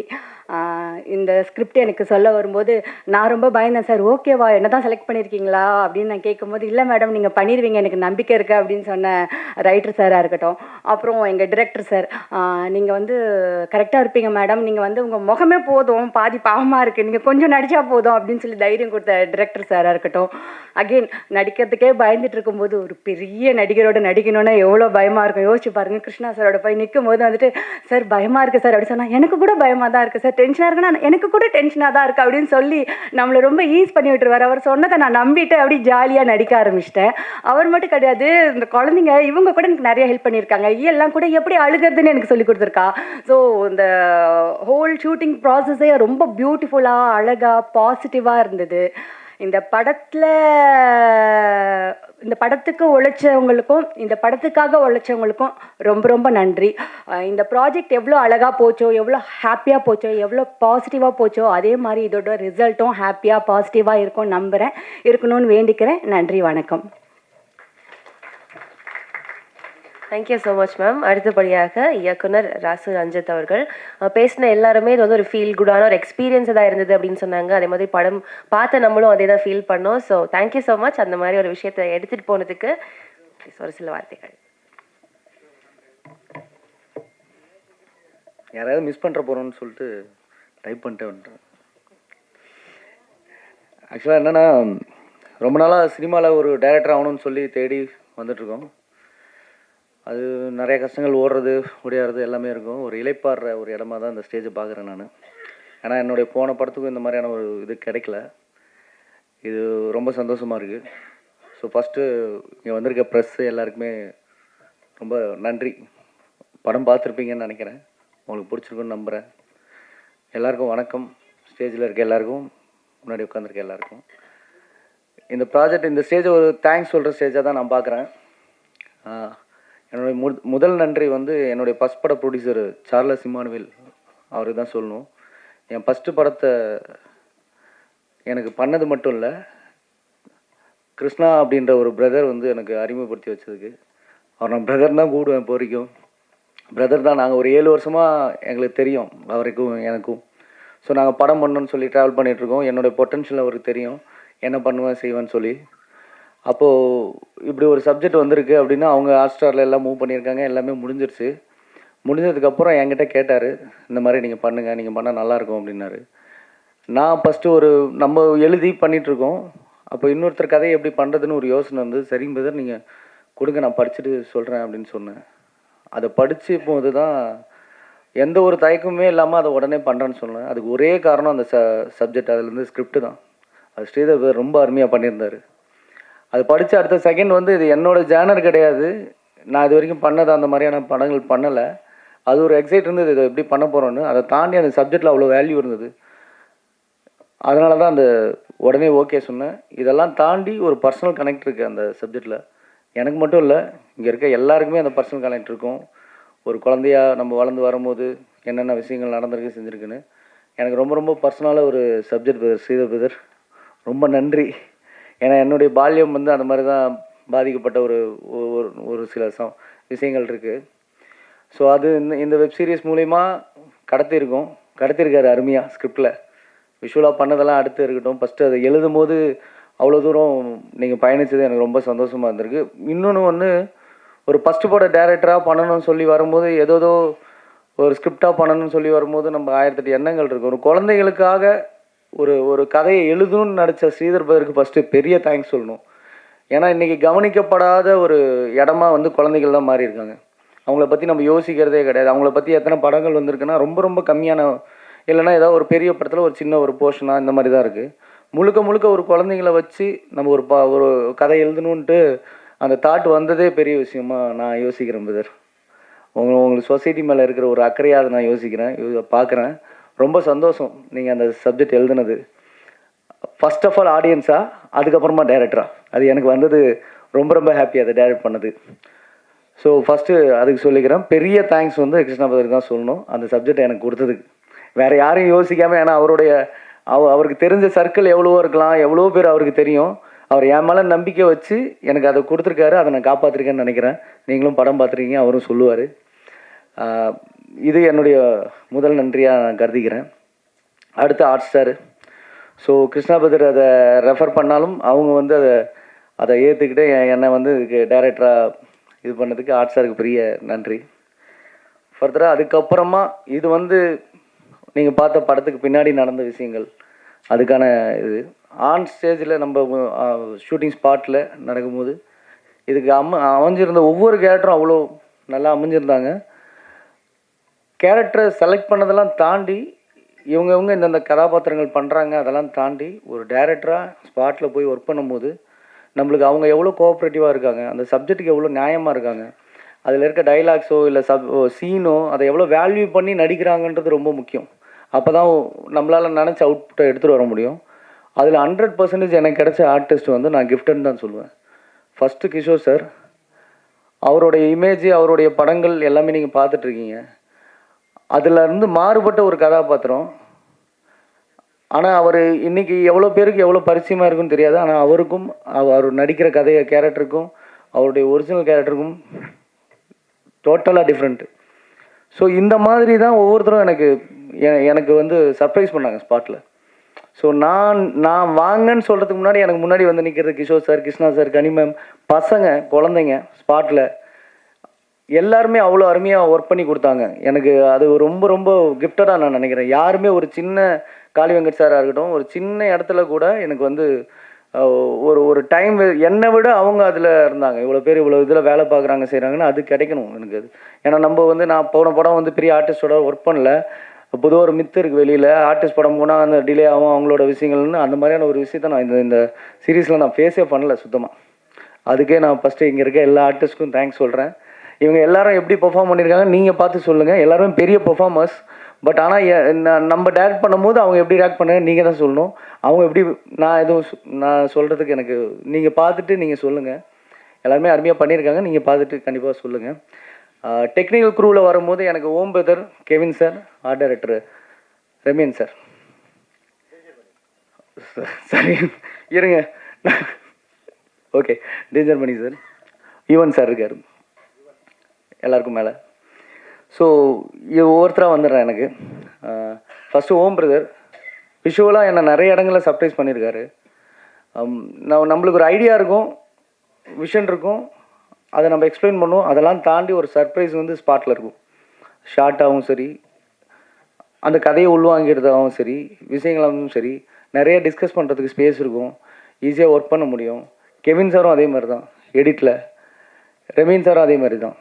இந்த ஸ்கிரிப்ட் எனக்கு சொல்ல வரும்போது நான் ரொம்ப பயந்தேன். சார் ஓகேவா, என்ன தான் செலக்ட் பண்ணியிருக்கீங்களா அப்படின்னு நான் கேட்கும்போது இல்லை மேடம் நீங்கள் பண்ணிடுவீங்க எனக்கு நம்பிக்கை இருக்குது அப்படின்னு சொன்ன ரைட்டர் சாராக இருக்கட்டும். அப்புறம் எங்கள் டிரெக்டர் சார் நீங்கள் வந்து கரெக்டாக இருப்பீங்க மேடம், நீங்கள் வந்து உங்கள் முகமே போதும், பாதி பாவமாக இருக்குது, நீங்கள் கொஞ்சம் நடித்தா போதும் அப்படின்னு சொல்லி தைரியம் கொடுத்த டிரெக்டர் சாராக இருக்கட்டும். அகெயின் நடிக்கிறதுக்கே பயந்துட்டு இருக்கும்போது ஒரு பெரிய நடிகரோட நடிக்கணும்னா எவ்வளோ பயமாக இருக்கும் யோசிச்சு பாருங்கள். கிருஷ்ணா சாரோட போய் நிற்கும் போது வந்துட்டு சார் பயமாக இருக்குது சார் அப்படி சொன்னால் எனக்கு கூட பயமாக தான் இருக்குது சார், டென்ஷனாக இருக்குன்னா எனக்கு கூட டென்ஷனாக தான் இருக்குது அப்படின்னு சொல்லி நம்மளை ரொம்ப ஈஸ் பண்ணி விட்டுருவார். அவர் சொன்னதை நான் நம்பிட்டு அப்படி ஜாலியாக நடிக்க ஆரம்பிச்சிட்டேன். அவர் மட்டும் கிடையாது, இந்த குழந்தைங்க இவங்க கூட எனக்கு நிறைய ஹெல்ப் பண்ணியிருக்காங்க. எல்லாம் கூட எப்படி அழுகிறதுன்னு எனக்கு சொல்லி கொடுத்துருக்கா. ஸோ இந்த ஹோல் ஷூட்டிங் ப்ராசஸே ரொம்ப பியூட்டிஃபுல்லாக அழகாக பாசிட்டிவாக இருந்தது. இந்த படத்துக்கு உழைச்சவங்களுக்கும் இந்த படத்துக்காக உழைச்சவங்களுக்கும் ரொம்ப ரொம்ப நன்றி. இந்த ப்ராஜெக்ட் எவ்வளோ அழகாக போச்சோ, எவ்வளோ ஹாப்பியாக போச்சோ, எவ்வளோ பாசிட்டிவாக போச்சோ அதே மாதிரி இதோட ரிசல்ட்டும் ஹாப்பியாக பாசிட்டிவாக இருக்கும் நம்புகிறேன், இருக்கணும்னு வேண்டிக்கிறேன். நன்றி, வணக்கம். Thank you so much ma'am. அடுத்தபடியாக இயக்குனர் ராசு ரஞ்சித் அவர்கள் பேசின எல்லாருமே இது வந்து ஒரு ஃபீல் குடான ஒரு எக்ஸ்பீரியன்ஸ் தான் இருந்தது அப்படின்னு சொன்னாங்க. அதே மாதிரி படம் பார்த்து நம்மளும் அதே தான் ஃபீல் பண்ணோம். ஸோ தேங்க்யூ ஸோ மச் அந்த மாதிரி ஒரு விஷயத்தை எடுத்துகிட்டு போனதுக்கு. ஒரு சில வார்த்தைகள். யாராவது மிஸ் பண்ணுற போகிறோன்னு சொல்லிட்டு டைப் பண்ணிட்டே வந்துட்டேன். ஆக்சுவலாக என்னென்னா ரொம்ப நாளாக சினிமாவில் ஒரு டைரக்டர் ஆகணும்னு சொல்லி தேடி வந்துட்ருக்கோம். அது நிறைய கஷ்டங்கள் ஓடுறது முடியாது எல்லாமே இருக்கும். ஒரு இளைப்பாடுற ஒரு இடமா தான் இந்த ஸ்டேஜை பார்க்குறேன் நான். ஏன்னா என்னுடைய போன படத்துக்கும் இந்த மாதிரியான ஒரு இது கிடைக்கல. இது ரொம்ப சந்தோஷமாக இருக்குது. ஸோ ஃபஸ்ட்டு இங்கே வந்திருக்க ப்ரெஸ்ஸு எல்லாருக்குமே ரொம்ப நன்றி. படம் பார்த்துருப்பீங்கன்னு நினைக்கிறேன். உங்களுக்கு பிடிச்சிருக்குன்னு நம்புகிறேன். எல்லாருக்கும் வணக்கம். ஸ்டேஜில் இருக்க எல்லாருக்கும், முன்னாடி உட்காந்துருக்க எல்லாருக்கும். இந்த ப்ராஜெக்ட், இந்த ஸ்டேஜை ஒரு தேங்க்ஸ் சொல்கிற ஸ்டேஜாக தான் நான் பார்க்குறேன். என்னுடைய முதல் நன்றி வந்து என்னுடைய ஃபஸ்ட் பட ப்ரொடியூசர் சார்லஸ் இமானுவேல் அவருக்கு தான் சொல்லணும். என் ஃபஸ்ட்டு படத்தை எனக்கு பண்ணது மட்டும் இல்லை, கிருஷ்ணா அப்படின்ற ஒரு பிரதர் வந்து எனக்கு அறிமுகப்படுத்தி வச்சதுக்கு அவர் நான் பிரதர் தான் கூடுவேன். இப்போ வரைக்கும் பிரதர் தான். நாங்கள் ஒரு 7 வருஷமாக எங்களுக்கு தெரியும் அவருக்கும் எனக்கும். ஸோ நாங்கள் படம் பண்ணணும்னு சொல்லி ட்ராவல் பண்ணிகிட்ருக்கோம். என்னுடைய பொட்டன்ஷியல் அவருக்கு தெரியும், என்ன பண்ணுவேன் செய்வேன்னு சொல்லி. அப்போது இப்படி ஒரு சப்ஜெக்ட் வந்திருக்கு அப்படின்னா அவங்க ஹாட்ஸ்டாரில் எல்லாம் மூவ் பண்ணியிருக்காங்க, எல்லாமே முடிஞ்சிருச்சு. முடிஞ்சதுக்கப்புறம் என்கிட்ட கேட்டார், இந்த மாதிரி நீங்கள் பண்ணுங்கள், நீங்கள் பண்ணால் நல்லாயிருக்கும் அப்படின்னாரு. நான் ஃபஸ்ட்டு ஒரு நம்ம எழுதி பண்ணிகிட்ருக்கோம். அப்போ இன்னொருத்தர் கதையை எப்படி பண்ணுறதுன்னு ஒரு யோசனை வந்து, சரிங்க பிரதர் நீங்கள் கொடுங்க, நான் படிச்சுட்டு சொல்கிறேன் அப்படின்னு சொன்னேன். அதை படித்து போது தான் எந்த ஒரு தயக்கமே இல்லாமல் அதை உடனே பண்ணுறேன்னு சொன்னேன். அதுக்கு ஒரே காரணம் அந்த சப்ஜெக்ட், அதுலேருந்து ஸ்கிரிப்ட் தான். அது ஸ்ரீதர் பிரதர் ரொம்ப அருமையாக பண்ணியிருந்தார். அது படித்த அடுத்த செகண்ட் வந்து இது என்னோடய ஜேனர் கிடையாது, நான் இது வரைக்கும் பண்ணது அந்த மாதிரியான படங்கள் பண்ணலை. அது ஒரு எக்ஸைட் இருந்தது, இதை எப்படி பண்ண போகிறோன்னு. அதை தாண்டி அந்த சப்ஜெக்டில் அவ்வளோ வேல்யூ இருந்தது. அதனால தான் அந்த உடனே ஓகே சொன்னேன். இதெல்லாம் தாண்டி ஒரு பர்சனல் கனெக்ட் இருக்குது அந்த சப்ஜெக்டில். எனக்கு மட்டும் இல்லை, இங்கே இருக்க எல்லாருக்குமே அந்த பர்சனல் கனெக்ட் இருக்கும். ஒரு குழந்தையா நம்ம வளர்ந்து வரும்போது என்னென்ன விஷயங்கள் நடந்திருக்கு செஞ்சுருக்குன்னு எனக்கு ரொம்ப ரொம்ப பர்சனலாக ஒரு சப்ஜெக்ட் பிரதர் ஸ்ரீதர் பிரதர், ரொம்ப நன்றி. ஏன்னா என்னுடைய பால்யம் வந்து அந்த மாதிரி தான் பாதிக்கப்பட்ட ஒரு சில விஷயங்கள் இருக்குது. ஸோ அது இந்த வெப் சீரிஸ் மூலிமா கடத்திருக்காரு அருமையாக. ஸ்கிரிப்டில் விஷுவலாக பண்ணதெல்லாம் அடுத்து இருக்கட்டும், ஃபஸ்ட்டு அதை எழுதும் போது அவ்வளோ தூரம் நீங்கள் பயணித்தது எனக்கு ரொம்ப சந்தோஷமாக இருந்திருக்கு. இன்னொன்று ஒரு ஃபஸ்ட்டு பட டேரக்டராக பண்ணணும்னு சொல்லி வரும்போது, ஏதோ ஒரு ஸ்கிரிப்டாக பண்ணணும்னு சொல்லி வரும்போது நம்ம 1008 எண்ணங்கள் இருக்குது. ஒரு குழந்தைகளுக்காக ஒரு கதையை எழுதணும்னு நடித்த ஸ்ரீதர் பிரதருக்கு ஃபஸ்ட்டு பெரிய தேங்க்ஸ் சொல்லணும். ஏன்னா இன்றைக்கி கவனிக்கப்படாத ஒரு இடமா வந்து குழந்தைகள் தான் மாறி இருக்காங்க. அவங்கள பற்றி நம்ம யோசிக்கிறதே கிடையாது. அவங்கள பற்றி எத்தனை படங்கள் வந்திருக்குன்னா ரொம்ப ரொம்ப கம்மியான, இல்லைனா ஏதாவது ஒரு பெரிய படத்தில் ஒரு சின்ன ஒரு போர்ஷனாக இந்த மாதிரி தான் இருக்குது. முழுக்க ஒரு குழந்தைங்கள வச்சு நம்ம ஒரு கதை எழுதணுன்ட்டு அந்த தாட் வந்ததே பெரிய விஷயமா நான் யோசிக்கிறேன் பிரதர். உங்களுக்கு சொசைட்டி மேலே இருக்கிற ஒரு அக்கறையாக அதை நான் யோசிக்கிறேன், பார்க்குறேன். ரொம்ப சந்தோஷம் நீங்கள் அந்த சப்ஜெக்ட் எழுதுனது. ஃபர்ஸ்ட் ஆஃப் ஆல் ஆடியன்ஸாக, அதுக்கப்புறமா டைரக்டராக, அது எனக்கு வந்தது ரொம்ப ரொம்ப ஹாப்பி அதை டைரக்ட் பண்ணது. ஸோ ஃபஸ்ட்டு அதுக்கு சொல்லிக்கிறேன். பெரிய தேங்க்ஸ் வந்து கிருஷ்ணா பிரதருக்கு தான் சொல்லணும் அந்த சப்ஜெக்டை எனக்கு கொடுத்ததுக்கு. வேறு யாரையும் யோசிக்காமல், ஏன்னா அவருக்கு தெரிஞ்ச சர்க்கிள் எவ்வளவோ இருக்கலாம், எவ்வளோ பேர் அவருக்கு தெரியும். அவர் என் மேலே நம்பிக்கை வச்சு எனக்கு அதை கொடுத்துருக்காரு, அதை நான் காப்பாற்றிருக்கேன்னு நினைக்கிறேன். நீங்களும் படம் பார்த்துருக்கீங்க, அவரும் சொல்லுவார். இது என்னுடைய முதல் நன்றியாக நான் கருதிக்கிறேன். அடுத்து hot star. So Krishna brother அதை ரெஃபர் பண்ணாலும் அவங்க வந்து அதை ஏற்றுக்கிட்டு என்னை வந்து இதுக்கு டைரக்டராக இது பண்ணதுக்கு ஹாட் ஸ்டாருக்கு பெரிய நன்றி. ஃபர்தராக அதுக்கப்புறமா இது வந்து நீங்கள் பார்த்த படத்துக்கு பின்னாடி நடந்த விஷயங்கள், அதுக்கான இது ஆன் ஸ்டேஜில் நம்ம ஷூட்டிங் ஸ்பாட்டில் நடக்கும்போது இதுக்கு அமைஞ்சிருந்த ஒவ்வொரு கேரக்டரும் அவ்வளோ நல்லா அமைஞ்சிருந்தாங்க. கேரக்டரை செலக்ட் பண்ணதெல்லாம் தாண்டி இவங்க இந்தந்த கதாபாத்திரங்கள் பண்ணுறாங்க, அதெல்லாம் தாண்டி ஒரு டைரக்டராக ஸ்பாட்டில் போய் ஒர்க் பண்ணும்போது நம்மளுக்கு அவங்க எவ்வளோ கோஆப்ரேட்டிவாக இருக்காங்க, அந்த சப்ஜெக்ட்டுக்கு எவ்வளோ நியாயமாக இருக்காங்க, அதில் இருக்க டைலாக்ஸோ இல்லை சீனோ அதை எவ்வளோ வேல்யூ பண்ணி நடிக்கிறாங்கன்றது ரொம்ப முக்கியம். அப்போ தான் நம்மளால் நினச்ச அவுட்புட்டை எடுத்துகிட்டு வர முடியும். அதில் 100% எனக்கு கிடைச்ச ஆர்டிஸ்ட் வந்து நான் கிஃப்டட்னு தான் சொல்லுவேன். ஃபஸ்ட்டு கிஷோர் சார், அவருடைய இமேஜ், அவருடைய படங்கள் எல்லாமே நீங்கள் பார்த்துட்ருக்கீங்க. அதிலிருந்து மாறுபட்ட ஒரு கதாபாத்திரம். ஆனால் அவர் இன்றைக்கி எவ்வளோ பேருக்கு எவ்வளோ பரிச்சயமாக இருக்குன்னு தெரியாது. ஆனால் அவருக்கும் அவர் நடிக்கிற கேரக்டருக்கும் அவருடைய ஒரிஜினல் கேரக்டருக்கும் டோட்டலாக டிஃப்ரெண்ட்டு. ஸோ இந்த மாதிரி தான் ஒவ்வொருத்தரும் எனக்கு வந்து சர்ப்ரைஸ் பண்ணாங்க ஸ்பாட்டில். ஸோ நான் வாங்கன்னு சொல்கிறதுக்கு முன்னாடி எனக்கு முன்னாடி வந்து நிற்கிறது கிஷோர் சார், கிருஷ்ணா சார், கனி மேம், பசங்க, குழந்தைங்க ஸ்பாட்டில் எல்லாருமே அவ்வளோ அருமையாக ஒர்க் பண்ணி கொடுத்தாங்க. எனக்கு அது ரொம்ப ரொம்ப கிஃப்டடாக நான் நினைக்கிறேன். யாருமே ஒரு சின்ன காளி வெங்கட் சாராக இருக்கட்டும், ஒரு சின்ன இடத்துல கூட எனக்கு வந்து ஒரு டைம் என்னை விட அவங்க அதில் இருந்தாங்க. இவ்வளோ பேர் இவ்வளோ இதில் வேலை பார்க்குறாங்க செய்கிறாங்கன்னு அது கிடைக்கணும் எனக்கு அது. ஏன்னா நம்ம வந்து நான் போன படம் வந்து பெரிய ஆர்டிஸ்டோட ஒர்க் பண்ணல. பொதுவாக ஒரு மித்து இருக்குது வெளியில், ஆர்டிஸ்ட் படம் போனால் அந்த டிலே ஆகும் அவங்களோட விஷயங்கள்னு, அந்த மாதிரியான ஒரு விஷயத்த நான் இந்த சீரீஸில் நான் ஃபேஸே பண்ணல சுத்தமாக. அதுக்கே நான் ஃபஸ்ட்டு இங்கே இருக்க எல்லா ஆர்டிஸ்ட்க்கும் தேங்க்ஸ் சொல்கிறேன். இவங்க எல்லாரும் எப்படி பெர்ஃபார்ம் பண்ணியிருக்காங்க நீங்கள் பார்த்து சொல்லுங்கள். எல்லாருமே பெரிய பெர்ஃபார்மர்ஸ். பட் ஆனால் நம்ம டேரக்ட் பண்ணும்போது அவங்க எப்படி ரியாக்ட் பண்ணுங்க நீங்கள் தான் சொல்லணும். அவங்க எப்படி நான் சொல்கிறதுக்கு எனக்கு நீங்கள் பார்த்துட்டு நீங்கள் சொல்லுங்கள். எல்லாருமே அருமையாக பண்ணியிருக்காங்க. நீங்கள் பார்த்துட்டு கண்டிப்பாக சொல்லுங்கள். டெக்னிக்கல் க்ரூவில் வரும்போது எனக்கு Om brother, Kevin sir, art director Ramin sir. சரி இருங்க. Okay, danger Mani sir, Yuvan sir இருக்கார் எல்லாருக்கும் மேலே. ஸோ இது ஒவ்வொருத்தராக வந்துடுறேன். எனக்கு ஃபஸ்ட்டு ஓம் பிரதர் விஷுவலாக என்னை நிறைய இடங்களில் சர்ப்ரைஸ் பண்ணியிருக்காரு. நம்மளுக்கு ஒரு ஐடியா இருக்கும், விஷன் இருக்கும், அதை நம்ம எக்ஸ்பிளைன் பண்ணுவோம். அதெல்லாம் தாண்டி ஒரு சர்ப்ரைஸ் வந்து ஸ்பாட்டில் இருக்கும். ஷார்ட்டாகவும் சரி, அந்த கதையை உள்வாங்கிறதாகவும் சரி, விஷயங்களாகவும் சரி, நிறைய டிஸ்கஸ் பண்ணுறதுக்கு ஸ்பேஸ் இருக்கும். ஈஸியாக ஒர்க் பண்ண முடியும். கெவின் சாரும் அதே மாதிரி தான் எடிட்டில், ரமீன் சாரும் அதே மாதிரி தான்.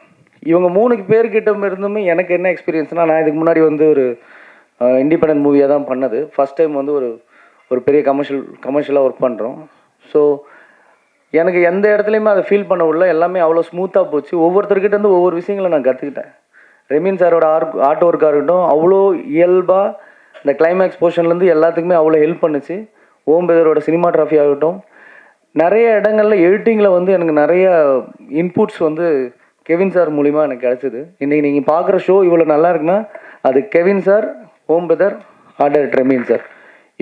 இவங்க 3 பேர்கிட்ட இருந்துமே எனக்கு என்ன எக்ஸ்பீரியன்ஸ்னால், நான் இதுக்கு முன்னாடி வந்து ஒரு இண்டிபெண்டன்ட் மூவியாக தான் பண்ணது. ஃபஸ்ட் டைம் வந்து ஒரு பெரிய கமர்ஷியலாக ஒர்க் பண்ணுறோம். ஸோ எனக்கு எந்த இடத்துலையுமே அதை ஃபீல் பண்ண உள்ள எல்லாமே அவ்வளோ ஸ்மூத்தாக போச்சு. ஒவ்வொருத்தர்கிட்ட இருந்து ஒவ்வொரு விஷயங்களை நான் கற்றுக்கிட்டேன். ரெமீன் சாரோட ஆர்ட் ஒர்க்காக இருக்கட்டும், அவ்வளோ இயல்பாக இந்த கிளைமேக்ஸ் போர்ஷன்லேருந்து எல்லாத்துக்குமே அவ்வளோ ஹெல்ப் பண்ணுச்சு. ஓம் பிரதரோட சினிமாட்ராஃபி ஆகட்டும், நிறைய இடங்களில் எடிட்டிங்கில் வந்து எனக்கு நிறைய இன்புட்ஸ் வந்து கெவின் சார் மூலிமா எனக்கு கிடச்சிது. இன்றைக்கி நீங்கள் பார்க்குற ஷோ இவ்வளோ நல்லா இருக்குன்னா அது கெவின் சார், ஓம் brother, art director Ramin sir,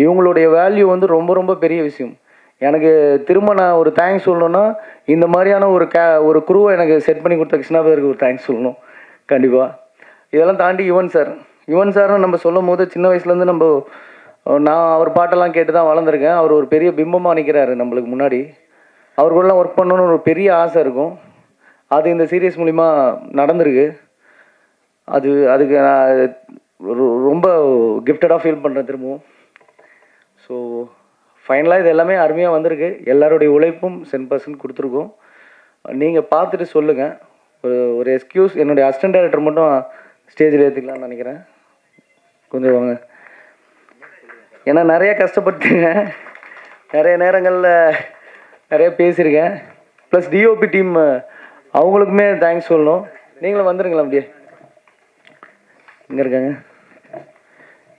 இவங்களுடைய வேல்யூ வந்து ரொம்ப ரொம்ப பெரிய விஷயம். எனக்கு திரும்ப நான் ஒரு தேங்க்ஸ் சொல்லணுன்னா, இந்த மாதிரியான ஒரு குரூவை எனக்கு செட் பண்ணி கொடுத்த கிருஷ்ணா பிரதருக்கு ஒரு தேங்க்ஸ் சொல்லணும் கண்டிப்பாக. இதெல்லாம் தாண்டி யுவன் சார்னு நம்ம சொல்லும் போது சின்ன வயசுலேருந்து நான் அவர் பாட்டெல்லாம் கேட்டு தான் வளர்ந்துருக்கேன். அவர் ஒரு பெரிய பிம்பமாக நிற்கிறாரு நம்மளுக்கு முன்னாடி. அவர்களெலாம் ஒர்க் பண்ணணுன்னு ஒரு பெரிய ஆசை இருக்கும். அது இந்த சீரியஸ் மூலிமா நடந்திருக்கு. அதுக்கு நான் ரொம்ப கிஃப்டடாக ஃபீல் பண்ணுறேன் திரும்பவும். ஸோ ஃபைனலாக இது எல்லாமே அருமையாக வந்திருக்கு. எல்லாருடைய உழைப்பும் 100% கொடுத்துருக்கோம். நீங்கள் பார்த்துட்டு சொல்லுங்கள். ஒரு எக்ஸ்கியூஸ், என்னுடைய அசிஸ்டன்ட் டைரக்டர் மட்டும் ஸ்டேஜில் ஏற்றிக்கலாம்னு நினைக்கிறேன். கொஞ்சம் வாங்க. ஏன்னா நிறைய கஷ்டப்பட்டுங்க, நிறைய நேரங்களில் நிறைய பேசியிருக்கேன். ப்ளஸ் டிஓபி டீம் அவங்களுக்குமே தேங்க்ஸ் சொல்லணும். நீங்களும் வந்துடுங்களா அப்படியே? இங்கே இருக்காங்க.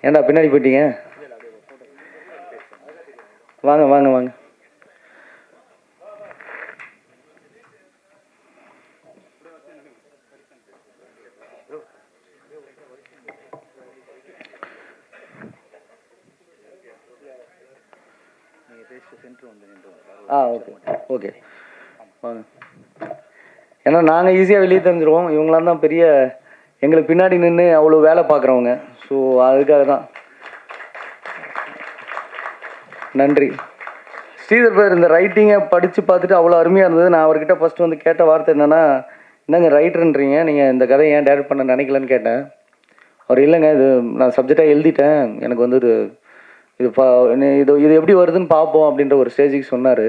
ஏன்டா பின்னாடி போயிட்டீங்க? வாங்க வாங்க வாங்க. ஓகே ஓகே வாங்க. ஏன்னா நாங்கள் ஈஸியாக வெளியே தெரிஞ்சிருவோம். இவங்களாம் தான் பெரிய எங்களுக்கு பின்னாடி நின்று அவ்வளோ வேலை பார்க்குறவங்க. ஸோ அதுக்காக தான் நன்றி. ஸ்ரீதர் பேர் இந்த ரைட்டிங்கை படித்து பார்த்துட்டு அவ்வளோ அருமையாக இருந்தது. நான் அவர்கிட்ட ஃபஸ்ட்டு வந்து கேட்ட வார்த்தை என்னென்னா, என்னங்க ரைட்டருன்றீங்க, நீங்கள் இந்த கதையை ஏன் டைரக்ட் பண்ண நினைக்கலன்னு கேட்டேன். அவர் இல்லைங்க, இது நான் சப்ஜெக்டாக எழுதிட்டேன், எனக்கு வந்து இது எப்படி வருதுன்னு பார்ப்போம் அப்படின்ற ஒரு ஸ்டேஜுக்கு சொன்னார்.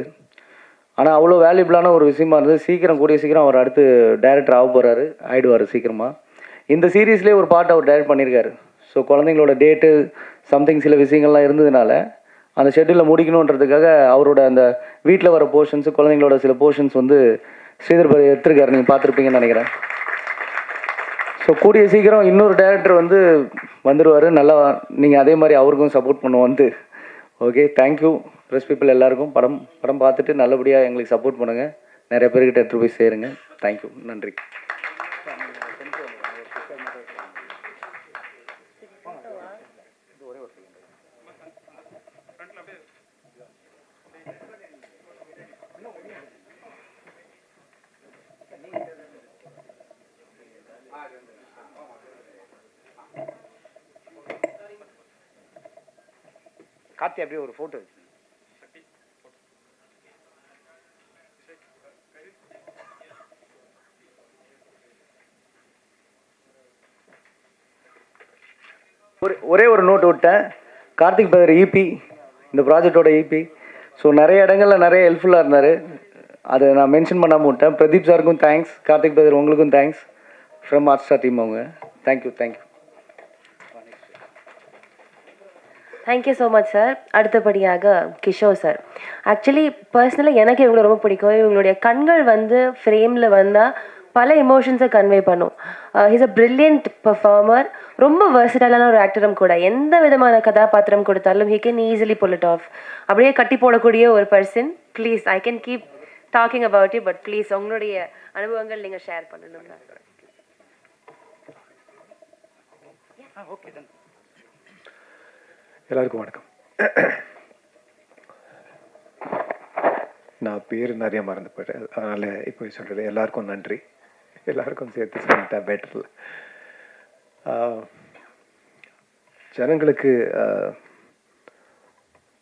ஆனால் அவ்வளோ வேல்யூபிளான ஒரு விஷயமா இருந்தது. கூடிய சீக்கிரம் அவர் அடுத்து டைரக்டர் ஆக போகிறாரு, ஆகிடுவார் சீக்கிரமாக. இந்த சீரீஸ்லேயே ஒரு பாட்டு அவர் டைரக்ட் பண்ணியிருக்காரு. ஸோ குழந்தைங்களோட டேட்டு சம்திங் சில விஷயங்கள்லாம் இருந்ததுனால அந்த ஷெட்யூலில் முடிக்கணுன்றதுக்காக அவரோட அந்த வீட்டில் வர போர்ஷன்ஸு, குழந்தைங்களோட சில போர்ஷன்ஸ் வந்து ஸ்ரீதர் பாய் எடுத்திருக்காரு. நீங்கள் பார்த்துருப்பீங்கன்னு நினைக்கிறேன். ஸோ கூடிய சீக்கிரம் இன்னொரு டைரக்டர் வந்து வந்துடுவார். நல்லா நீங்கள் அதே மாதிரி அவருக்கும் சப்போர்ட் பண்ணுவோம் வந்து. ஓகே, தேங்க்யூ ப்ரெஸ் பீப்புள் எல்லாருக்கும். படம் பார்த்துட்டு நல்லபடியாக எங்களுக்கு சப்போர்ட் பண்ணுங்கள். நிறைய பேர்கிட்ட எடுத்துகிட்டு போய் சேருங்க. தேங்க்யூ, நன்றி. கார்த்தி அப்படியே ஒரு ஃபோட்டோ வச்சு ஒரே ஒரு நோட் விட்டேன். கார்த்திக் பிரதர் இபி, இந்த ப்ராஜெக்டோட இபி. ஸோ நிறைய இடங்களில் நிறைய ஹெல்ப்ஃபுல்லாக இருந்தார். அதை நான் மென்ஷன் பண்ணாமல் விட்டேன். பிரதீப் சாருக்கும் தேங்க்ஸ், கார்த்திக் பிரதர் உங்களுக்கும் thanks from Hotstar team. அவங்க thank you. Thank you so much sir. அடுத்தபடியாக கிஷோர் சார். ஆக்சுவலி பர்சனலாக எனக்கு இவங்களை ரொம்ப பிடிக்கும். இவங்களுடைய கண்கள் வந்து ஃப்ரேமில் வந்தால் பல எமோஷன்ஸை கன்வே பண்ணும். ஹீஸ் அ பிரில்லியன்ட் பர்ஃபார்மர், ரொம்ப வெர்சடைலான ஒரு ஆக்டரும் கூட. எந்த விதமான கதாபாத்திரம் கொடுத்தாலும் he can easily pull it off. அப்படியே கட்டி போடக்கூடிய ஒரு person. Please, I can keep talking about you, but please உங்களுடைய அனுபவங்கள் நீங்கள் ஷேர் பண்ணணும். எல்லாருக்கும் வணக்கம். நான் பேர் நிறைய மறந்து போயிட்டேன், அதனால் இப்போ சொல்கிறது எல்லாருக்கும் நன்றி. எல்லாருக்கும் சேர்த்து சொல்லிட்டா பெட்டரில். ஜனங்களுக்கு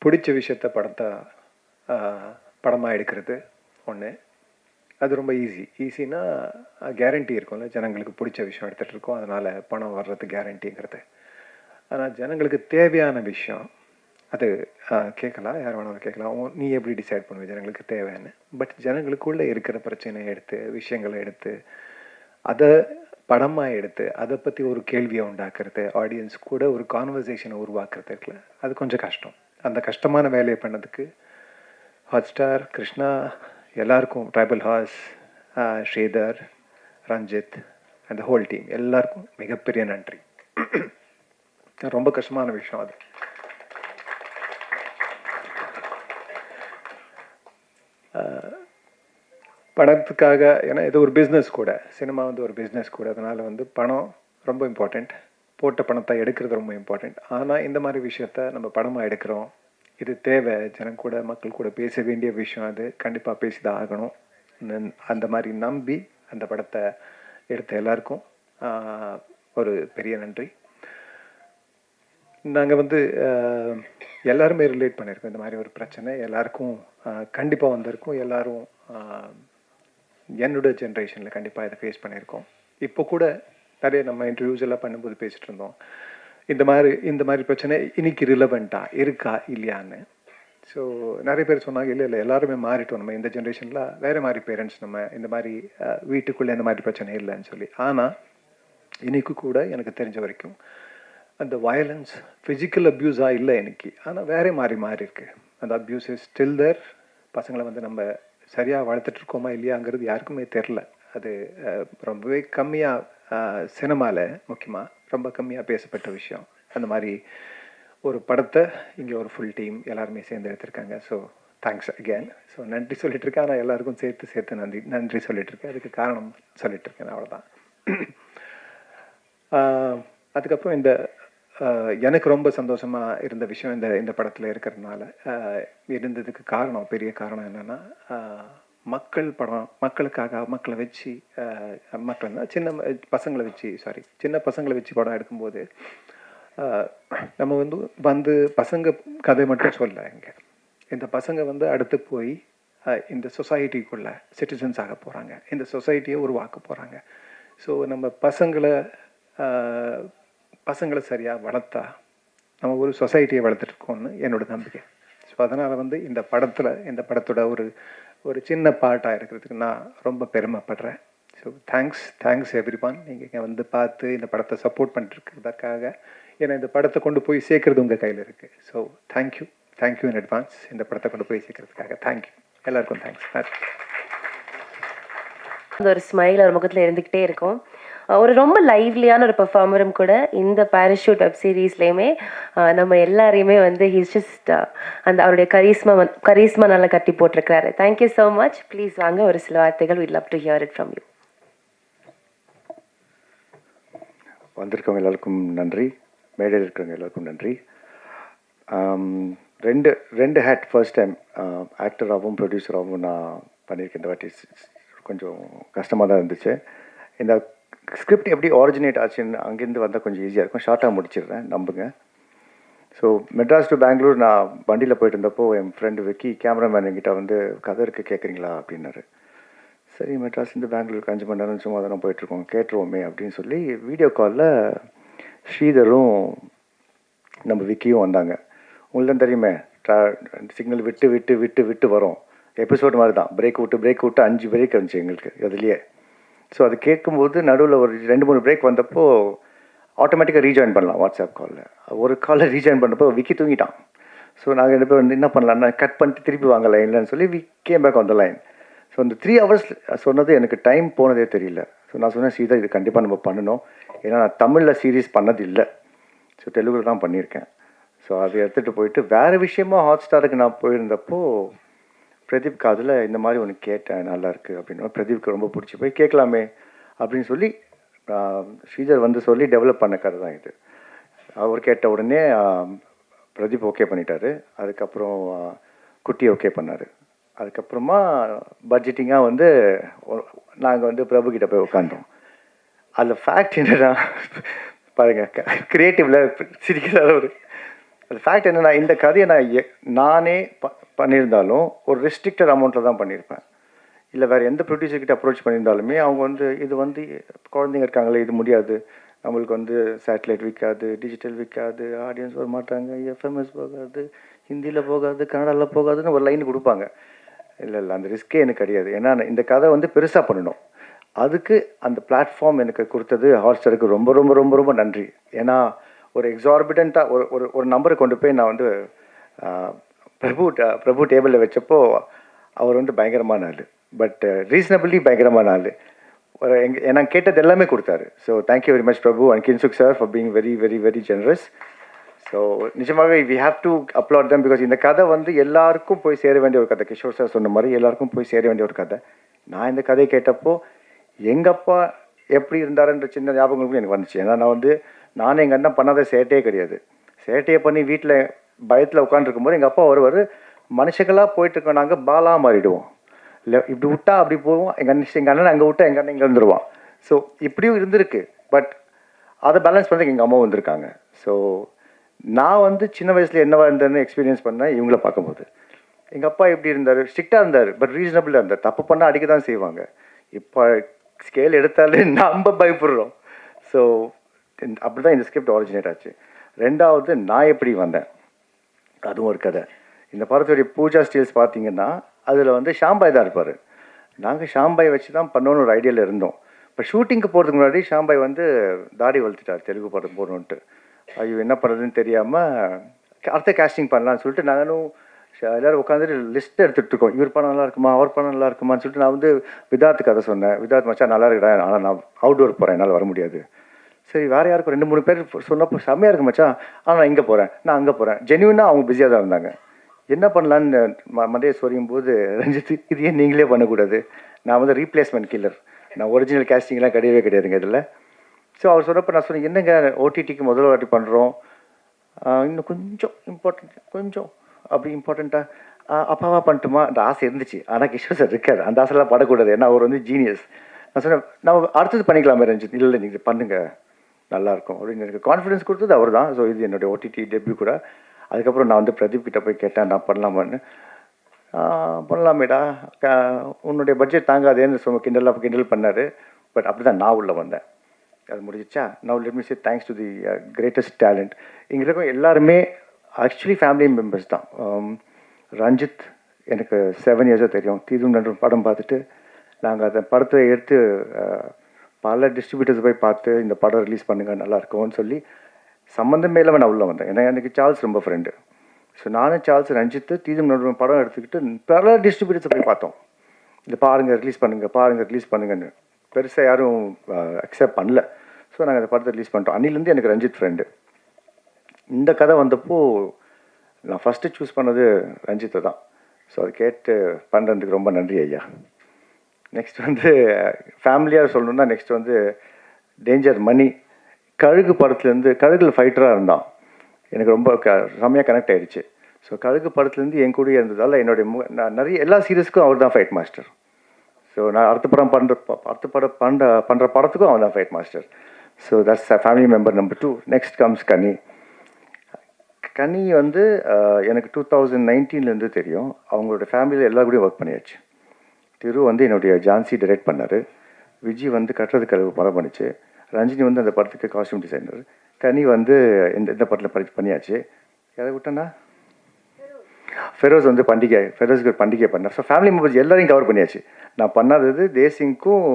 பிடிச்ச விஷயத்த படமாக எடுக்கிறது ஒன்று, அது ரொம்ப ஈஸினா கேரண்டி இருக்கும்ல, ஜனங்களுக்கு பிடிச்ச விஷயம் எடுத்துகிட்டு இருக்கோம், அதனால் பணம் வர்றது கேரண்டிங்கிறது. ஆனால் ஜனங்களுக்கு தேவையான விஷயம் அது கேட்கலாம், யார் வேணாலும் கேட்கலாம், நீ எப்படி டிசைட் பண்ணுவ ஜனங்களுக்கு தேவைன்னு. பட் ஜனங்களுக்குள்ளே இருக்கிற பிரச்சனையை எடுத்து, விஷயங்களை எடுத்து, அதை படமாக எடுத்து, அதை பற்றி ஒரு கேள்வியை உண்டாக்குறது, ஆடியன்ஸ் கூட ஒரு கான்வர்சேஷனை உருவாக்குறது இருக்குல்ல, அது கொஞ்சம் கஷ்டம். அந்த கஷ்டமான வேலையை பண்ணதுக்கு ஹாட்ஸ்டார், கிருஷ்ணா, எல்லாருக்கும், ட்ரைபல் ஹார்ஸ், ஸ்ரீதர், ரஞ்சித் அந்த ஹோல் டீம் எல்லாருக்கும் மிகப்பெரிய நன்றி. ரொம்ப கஷ்டமான விஷயம் அது. பணத்துக்காக, ஏன்னா இது ஒரு பிஸ்னஸ் கூட, சினிமா ஒரு பிஸ்னஸ் கூட, அதனால் பணம் ரொம்ப இம்பார்ட்டண்ட், போட்ட பணத்தை எடுக்கிறது ரொம்ப இம்பார்ட்டண்ட். ஆனால் இந்த மாதிரி விஷயத்த நம்ம படமாக எடுக்கிறோம், இது தேவை, ஜனம் கூட மக்கள் கூட பேச வேண்டிய விஷயம், அது கண்டிப்பாக பேசிதான் ஆகணும். அந்த மாதிரி நம்பி அந்த படத்தை எடுத்த எல்லாருக்கும் ஒரு பெரிய நன்றி. நாங்கள் எல்லாருமே ரிலேட் பண்ணியிருக்கோம், இந்த மாதிரி ஒரு பிரச்சனை எல்லாருக்கும் கண்டிப்பாக வந்திருக்கும். எல்லோரும் என்னோட ஜென்ரேஷனில் கண்டிப்பாக இதை ஃபேஸ் பண்ணியிருக்கோம். இப்போ கூட நிறைய நம்ம இன்டர்வியூஸ் எல்லாம் பண்ணும்போது பேசிகிட்டு இருந்தோம், இந்த மாதிரி பிரச்சனை இன்னைக்கு ரிலவெண்ட்டாக இருக்கா இல்லையான்னு. ஸோ நிறைய பேர் சொன்னாங்க, இல்லை எல்லாருமே மாறிட்டோம், நம்ம இந்த ஜென்ரேஷனில் வேறு மாதிரி பேரண்ட்ஸ், நம்ம இந்த மாதிரி வீட்டுக்குள்ளே இந்த மாதிரி பிரச்சனை இல்லைன்னு சொல்லி. ஆனால் இன்னைக்கு கூட எனக்கு தெரிஞ்ச வரைக்கும் அந்த வயலன்ஸ் ஃபிசிக்கல் அப்யூஸாக இல்லை இன்னைக்கு, ஆனால் வேறே மாறி இருக்கு. அந்த அப்யூஸ் இஸ் ஸ்டில் தேர். பசங்களை நம்ம சரியாக வளர்த்துட்ருக்கோமா இல்லையாங்கிறது யாருக்குமே தெரில. அது ரொம்பவே கம்மியாக சினிமாவில் முக்கியமாக ரொம்ப கம்மியாக பேசப்பட்ட விஷயம். அந்த மாதிரி ஒரு படத்தை இங்கே ஒரு ஃபுல் டீம் எல்லாருமே சேர்ந்து எடுத்திருக்காங்க. So thanks again. ஸோ நன்றி சொல்லிட்டுருக்கேன், ஆனால் எல்லாருக்கும் சேர்த்து நன்றி சொல்லிட்டுருக்கேன். அதுக்கு காரணம் சொல்லிட்டுருக்கேன், அவ்வளோதான். அதுக்கப்புறம் எனக்கு ரொம்ப சந்தோஷமாக இருந்த விஷயம் இந்த படத்தில் இருக்கிறதுனால இருந்ததுக்கு காரணம், பெரிய காரணம் என்னென்னா, மக்களுக்காக மக்களை வச்சு, மக்கள்னா சின்ன பசங்களை வச்சு படம் எடுக்கும்போது நம்ம பசங்க கதை மட்டும் சொல்ல, இங்கே இந்த பசங்க அடுத்து போய் இந்த சொசைட்டிக்குள்ளே சிட்டிசன்ஸ் ஆக போகிறாங்க, இந்த சொசைட்டியை உருவாக்க போகிறாங்க. ஸோ நம்ம பசங்களை சரியாக வளர்த்தா நம்ம ஒரு சொசைட்டியை வளர்த்துட்ருக்கோம்னு என்னோடய நம்பிக்கை. ஸோ அதனால் இந்த படத்தோட ஒரு சின்ன பார்ட்டாக இருக்கிறதுக்கு நான் ரொம்ப பெருமைப்படுறேன். So thanks everyone. நீங்கள் இங்கே பார்த்து இந்த படத்தை சப்போர்ட் பண்ணிட்டுருக்கிறதுக்காக. ஏன்னா இந்த படத்தை கொண்டு போய் சேர்க்குறது உங்கள் கையில் இருக்குது. ஸோ தேங்க்யூ இன் அட்வான்ஸ் இந்த படத்தை கொண்டு போய் சேர்க்கறதுக்காக. தேங்க்யூ எல்லாருக்கும். தேங்க்ஸ். ஒரு ஸ்மைல் ஒரு முகத்தில் இருந்துக்கிட்டே இருக்கும். ஒரு ரொம்ப லைவ்லியான ஒரு பெர்ஃபார்மரும் கூட. இந்த பேராஷூட் வெப் சீரீஸ்லேயுமே நம்ம எல்லாரையுமே ஹீஸ் ஜஸ்ட் அந்த அவருடைய கரீஸ்மா நல்லா கட்டி போட்டிருக்கிறாரு. Thank you so much. ப்ளீஸ் வாங்க, ஒரு சில வார்த்தைகள். we'd love to hear it from you. வந்திருக்கவங்க எல்லாருக்கும் நன்றி, மேடையில் இருக்கிறவங்க எல்லாருக்கும் நன்றி. ரெண்டு ஹேட் ஃபர்ஸ்ட் டைம் ஆக்டராகவும் ப்ரொடியூசராகவும் நான் பண்ணியிருக்கேன். இந்த வாட்டி கொஞ்சம் கஷ்டமாக தான் இருந்துச்சு. இந்த ஸ்கிரிப்ட் எப்படி ஆரிஜினேட் ஆச்சுன்னு அங்கேருந்து வந்தால் கொஞ்சம் ஈஸியாக இருக்கும். ஷார்ட்டாக முடிச்சிடுறேன், நம்புங்க. ஸோ மெட்ராஸ் டு பெங்களூர் நான் வண்டியில் போயிட்டு இருந்தப்போ என் ஃப்ரெண்டு விக்கி கேமராமேன் என்கிட்ட கதை இருக்குது கேட்குறீங்களா அப்படின்னாரு. சரி, மெட்ராஸ்லேருந்து பெங்களூருக்கு 5 மணி நேரம் சும்மா தானே போயிட்டுருக்கோம், கேட்டுருவோமே அப்படின்னு சொல்லி வீடியோ காலில் ஸ்ரீதரும் நம்ம விக்கியும் வந்தாங்க. உங்களுக்கு தான் தெரியுமே, சிக்னல் விட்டு விட்டு விட்டு விட்டு வரும், எபிசோடு மாதிரி தான், பிரேக் விட்டு 5 பிரேக் இருந்துச்சு எங்களுக்கு அதுலேயே. ஸோ அது கேட்கும்போது நடுவில் ஒரு 2-3 பிரேக் வந்தப்போ ஆட்டோமேட்டிக்காக ரீஜாயின் பண்ணலாம் வாட்ஸ்அப் காலில். ஒரு காலில் ரீஜாயின் பண்ணப்போ விக்கி தூங்கிட்டான். ஸோ நாங்கள் 2 பேரும் என்ன பண்ணலான்னா கட் பண்ணிட்டு திருப்பி வாங்க லைன்லன்னு சொல்லி we came back on the line. So அந்த 3 ஹவர்ஸ் சொன்னது எனக்கு டைம் போனதே தெரியல. ஸோ நான் சொன்னேன், சீதா இது கண்டிப்பாக நம்ம பண்ணணும். ஏன்னா நான் தமிழில் சீரீஸ் பண்ணது இல்லை, ஸோ தெலுங்குல தான் பண்ணியிருக்கேன். ஸோ அதை எடுத்துகிட்டு போயிட்டு வேறு விஷயமா ஹாட் ஸ்டாருக்கு நான் போயிருந்தப்போ பிரதீப் காதில் இந்த மாதிரி ஒன்று கேட்டேன், நல்லாயிருக்கு அப்படின்னு. பிரதீப்க்கு ரொம்ப பிடிச்சி போய் கேட்கலாமே அப்படின்னு சொல்லி ஸ்ரீதர் வந்து சொல்லி டெவலப் பண்ண கதை தான் இது. அவர் கேட்ட உடனே பிரதீப் ஓகே பண்ணிட்டாரு. அதுக்கப்புறம் குட்டி ஓகே பண்ணார். அதுக்கப்புறமா பட்ஜெட்டிங்காக வந்து நாங்கள் வந்து பிரபுக்கிட்ட போய் உட்காந்தோம். அதில் ஃபேக்ட் என்னன்னா பாருங்கள், க்ரியேட்டிவில் சிரிக்கிறார் அவர். அது ஃபேக்ட் என்னென்னா, இந்த கதையை நானே பண்ணியிருந்தாலும் ஒரு ரெஸ்ட்ரிக்டட் அமௌண்ட்டில் தான் பண்ணியிருப்பேன். இல்லை வேறு எந்த ப்ரொடியூசர்கிட்ட அப்ரோச் பண்ணியிருந்தாலுமே அவங்க வந்து இது வந்து குழந்தைங்க இருக்காங்களே, இது முடியாது, நம்மளுக்கு வந்து சேட்டலைட் விற்காது, டிஜிட்டல் விற்காது, ஆடியன்ஸ் வர மாட்டாங்க, எஃப்எம்எஸ் போகாது, ஹிந்தியில் போகாது, கன்னடாவில் போகாதுன்னு ஒரு லைன் கொடுப்பாங்க. இல்லை அந்த ரிஸ்க்கே எனக்கு கிடையாது. ஏன்னா இந்த கதை வந்து பெருசாக பண்ணணும். அதுக்கு அந்த பிளாட்ஃபார்ம் எனக்கு கொடுத்தது ஹாட்ஸ்டாருக்கு ரொம்ப ரொம்ப ரொம்ப ரொம்ப நன்றி. ஏன்னா ஒரு எக்ஸார்பிட்டண்ட்டாக ஒரு நம்பரை கொண்டு போய் நான் வந்து பிரபு டேபிளில் வச்சப்போ அவர் வந்து பயங்கரமான ஆள், பட் ரீசனபிளி பயங்கரமான ஆள். நான் கேட்டது எல்லாமே கொடுத்தாரு. So thank you very much Prabhu and Kinshuk sir for being very very very generous. So நிஜமாகவே we have to applaud them, because இந்த கதை வந்து எல்லாருக்கும் போய் சேர வேண்டிய ஒரு கதை. கிஷோர் சார் சொன்ன மாதிரி எல்லாருக்கும் போய் சேர வேண்டிய ஒரு கதை. நான் இந்த கதையை கேட்டப்போ எங்கள் அப்பா எப்படி இருந்தாருன்ற சின்ன ஞாபகங்களுக்கும் எனக்கு வந்துச்சு. ஏன்னா நானும் எங்கள் அண்ணன் பண்ணாத சேட்டையே கிடையாது. சேட்டையை பண்ணி வீட்டில் பயத்தில் உட்காந்துருக்கும்போது எங்கள் அப்பா வருவார், மனுஷங்களாக போயிட்டுருக்கோம், நாங்கள் பாலாக மாறிடுவோம். இல்லை இப்படி விட்டா அப்படி போவோம், எங்கள் அண்ணன் அங்கே விட்டா எங்கள் அண்ணன் இங்கே வந்துடுவான். ஸோ இப்படியும் இருந்திருக்கு, பட் அதை பேலன்ஸ் பண்ணுறதுக்கு எங்கள் அம்மா வந்திருக்காங்க. ஸோ நான் வந்து சின்ன வயசில் என்னவா இருந்தேன்னு எக்ஸ்பீரியன்ஸ் பண்ணேன் இவங்கள பார்க்கும்போது. எங்கள் அப்பா எப்படி இருந்தார், ஸ்ட்ரிக்டாக இருந்தார், பட் ரீசனபிளாக இருந்தார். தப்பு பண்ணால் அடிக்க தான் செய்வாங்க. இப்போ ஸ்கேல் எடுத்தாலே நம்ம பயப்படுறோம். ஸோ அப்படி தான் இந்த ஸ்கிரிப்ட் ஆரிஜினேட் ஆச்சு. ரெண்டாவது நான் எப்படி வந்தேன், அதுவும் ஒரு கதை. இந்த படத்துடைய பூஜா ஸ்டீல்ஸ் பார்த்தீங்கன்னா அதில் வந்து ஷாம்பாய் தான் இருப்பார். நாங்கள் ஷாம்பாய் வச்சு தான் பண்ணோன்னு ஒரு ஐடியாவில் இருந்தோம். இப்போ ஷூட்டிங்க்கு போகிறதுக்கு முன்னாடி ஷாம்பாய் வந்து தாடி வளர்த்துட்டார் தெலுங்கு படம் போடணுன்ட்டு. ஐயோ என்ன பண்ணுறதுன்னு தெரியாமல் அடுத்த கேஸ்டிங் பண்ணலான்னு சொல்லிட்டு நானும் எல்லோரும் உட்காந்துட்டு லிஸ்ட் எடுத்துகிட்டு இருக்கோம். இவர் படம் நல்லா இருக்குமா, அவர் படம் நல்லா இருக்குமான்னு சொல்லிட்டு நான் வந்து விதார்த்து கதை சொன்னேன். விதார்த் மச்சா நல்லா இருக்கடா, ஆனால் நான் அவுட்டோர் போகிறேன், என்னால் வர முடியாது. சரி வேறு யாருக்கும் 2-3 பேர் சொன்னப்போ செம்மையாக இருக்கு மச்சா, ஆனால் நான் இங்கே போகிறேன், நான் அங்கே போகிறேன். ஜென்யூனாக அவங்க பிஸியாக தான் இருந்தாங்க. என்ன பண்ணலான்னு மண்டையை சொரியும் போது ரஞ்சித் இது ஏன் நீங்களே பண்ணக்கூடாது, நான் வந்து ரீப்ளேஸ்மெண்ட் கில்லர், நான் ஒரிஜினல் கேஸ்டிங்லாம் கிடையவே கிடையாதுங்க இதில். ஸோ அவர் சொன்னப்போ நான் சொன்னேன், என்னங்க ஓடிடிக்கு முதல் வாட்டி பண்ணுறோம், இன்னும் கொஞ்சம் கொஞ்சம் அப்படி இம்பார்ட்டண்ட்டாக அப்பாவா பண்ணட்டுமா அந்த ஆசை இருந்துச்சு. ஆனால் கிஷோர் சார் இருக்காது, அந்த ஆசைலாம் படக்கூடாது, ஏன்னா அவர் வந்து ஜீனியஸ். நான் சொன்னேன் நம்ம அடுத்தது பண்ணிக்கலாமே ரஞ்சித். இல்லை நீங்கள் பண்ணுங்கள் நல்லாயிருக்கும் அப்படின்னு எனக்கு கான்ஃபிடன்ஸ் கொடுத்தது அவர் தான். ஸோ இது என்னுடைய ஓடிடி டெபியூ கூட. அதுக்கப்புறம் நான் வந்து பிரதீப் கிட்ட போய் கேட்டேன், நான் பண்ணலாமான்னு. பண்ணலாமேடா, உன்னுடைய பட்ஜெட் தாங்காதேன்னு கிண்டல் பண்ணார். பட் அப்படி தான் நான் உள்ளே வந்தேன். அது முடிஞ்சிச்சா. Now let me say thanks to the greatest talent. இங்கே இருக்க எல்லாருமே ஆக்சுவலி ஃபேமிலி மெம்பர்ஸ் தான். ரஞ்சித் எனக்கு 7 இயர்ஸாக தெரியும். தீதும் நன்றும் படம் பார்த்துட்டு நாங்கள் அந்த படத்தை எடுத்து பல டிஸ்ட்ரிபியூட்டர்ஸ் போய் பார்த்து இந்த படம் ரிலீஸ் பண்ணுங்கள் நல்லாயிருக்கும்னு சொல்லி சம்மந்தமே இல்லாமல் நான் உள்ளே வந்தேன். ஏன்னா எனக்கு சார்ல்ஸ் ரொம்ப ஃப்ரெண்டு. ஸோ நானும் சார்ல்ஸ் ரஞ்சித்து தீதும் நன்றும் படம் எடுத்துக்கிட்டு பல டிஸ்ட்ரிபியூட்டர்ஸை போய் பார்த்தோம். இந்த பாருங்கள் ரிலீஸ் பண்ணுங்கன்னு. பெருசாக யாரும் அக்செப்ட் பண்ணல. ஸோ நாங்கள் அந்த படத்தை ரிலீஸ் பண்ணிட்டோம். அன்னிலேருந்து எனக்கு ரஞ்சித் ஃப்ரெண்டு. இந்த கதை வந்தப்போ நான் ஃபஸ்ட்டு சூஸ் பண்ணது ரஞ்சித்தை தான். ஸோ அது கேட்டு பண்ணுறதுக்கு ரொம்ப நன்றி ஐயா. நெக்ஸ்ட் வந்து ஃபேமிலியாக சொல்லணுன்னா நெக்ஸ்ட் வந்து டேஞ்சர் மணி. கழுகு படத்துலேருந்து கழுகில் ஃபைட்டராக இருந்தான். எனக்கு ரொம்ப செம்மையாக கனெக்ட் ஆகிடுச்சு. ஸோ கழுகு படத்துலேருந்து என் கூடயே இருந்ததால் என்னுடைய நான் நிறைய எல்லா சீரியஸ்க்கும் அவர் தான் ஃபைட் மாஸ்டர். ஸோ நான் அடுத்த படம் பண்ணுற படத்துக்கும் அவன் தான் fight master. So that's family member number 2. Next comes கனி. கனி வந்து எனக்கு 2019 தெரியும். அவங்களோட ஃபேமிலியில் எல்லா கூடயும் ஒர்க் பண்ணியாச்சு. திரு வந்து என்னுடைய ஜான்சி டைரக்ட் பண்ணார். விஜய் வந்து கட்டுறது கழுவு படம் பண்ணிச்சு. ரஞ்சினி வந்து அந்த படத்துக்கு காஸ்டியூம் டிசைனர். கனி வந்து இந்த படத்தில் பண்ணியாச்சு. எதை விட்டேன்னா ஃபெரோஸ் வந்து ஃபெரோஸ்க்கு பண்டிகை பண்ணேன். ஸோ ஃபேமிலி மெம்பர்ஸ் எல்லாரையும் கவர் பண்ணியாச்சு. நான் பண்ணாதது தேசிங்க்கும்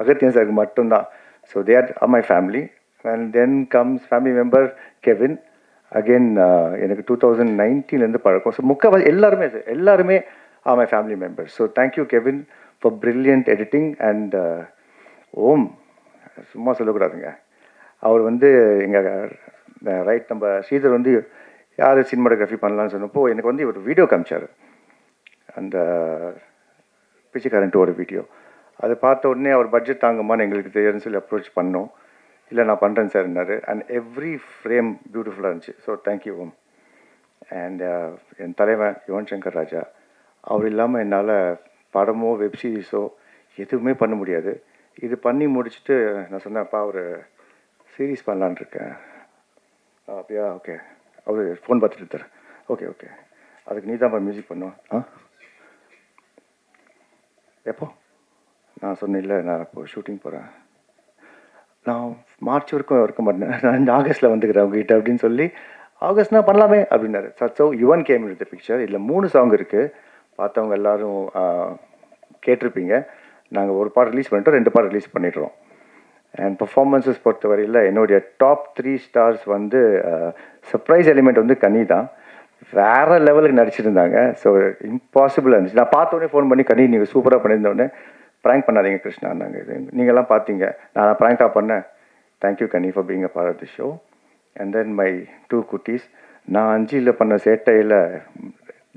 அகத்தியன் சாருக்கு மட்டும்தான். So they are my family. And then comes family member Kevin. Again எனக்கு 2019 பழக்கம். ஸோ எல்லாருமே are my family members. So thank you Kevin for brilliant editing and Om சும்மா சொல்லக்கூடாதுங்க. அவர் வந்து எங்கள் ரைட் நம்ம ஸ்ரீதர் வந்து யார் சினிமாட்டோகிராஃபி பண்ணலான்னு சொன்னப்போ எனக்கு வந்து ஒரு வீடியோ காமிச்சார், அந்த பிச்சைக்காரன் 2 வீடியோ. அதை பார்த்த உடனே அவர் பட்ஜெட் தாங்குமான்னு எங்களுக்கு தெரியுதுன்னு சொல்லி அப்ரோச் பண்ணோம். இல்லை நான் பண்ணுறேன் சார்னாரு. அண்ட் எவ்ரி ஃப்ரேம் பியூட்டிஃபுல்லாக இருந்துச்சு. So thank you Om. அண்ட் என் தலைவன் யுவன் சங்கர் ராஜா, அவர் இல்லாமல் என்னால் படமோ வெப் சீரிஸோ எதுவுமே பண்ண முடியாது. இது பண்ணி முடிச்சுட்டு நான் சொன்னேன்ப்பா ஒரு சீரீஸ் பண்ணலான் இருக்கேன். அப்படியா, ஓகே. அவர் ஃபோன் பார்த்துட்டு இருக்கார். ஓகே ஓகே, அதுக்கு நீ தான் மியூசிக் பண்ணும். எப்போ? நான் சொன்னேன் இல்லை நான் இப்போது ஷூட்டிங் போகிறேன், நான் மார்ச் வரைக்கும் இருக்க மாட்டேன், நான் இந்த ஆகஸ்ட்டில் வந்துக்கிறேன் உங்ககிட்ட அப்படின்னு சொல்லி, ஆகஸ்ட்னா பண்ணலாமே அப்படின்னாரு. So Yuvan game with the picture. இதில் 3 சாங் இருக்குது. பார்த்தவங்க எல்லோரும் கேட்டிருப்பீங்க. நாங்கள் ஒரு பாட்டு ரிலீஸ் பண்ணிட்டோம், 2 பாட்டு ரிலீஸ் பண்ணிடுறோம். அண்ட் பர்ஃபார்மன்ஸஸ் பொறுத்தவரையில் என்னுடைய டாப் 3 ஸ்டார்ஸ் வந்து சர்ப்ரைஸ் எலிமெண்ட் வந்து கனி தான். வேறு லெவலுக்கு நடிச்சிருந்தாங்க. ஸோ இம்பாசிபிளாக இருந்துச்சு. நான் பார்த்தோன்னே ஃபோன் பண்ணி, கனி நீங்கள் சூப்பராக பண்ணியிருந்தோடனே ப்ராங்க் பண்ணாதீங்க கிருஷ்ணா, நாங்கள் இது நீங்கள்லாம் பார்த்தீங்க, நான் ப்ராங்காக பண்ணேன். Thank you Kani for being a part of the show. And then my 2 குட்டீஸ், நான் 5 பண்ண சேட்டையில்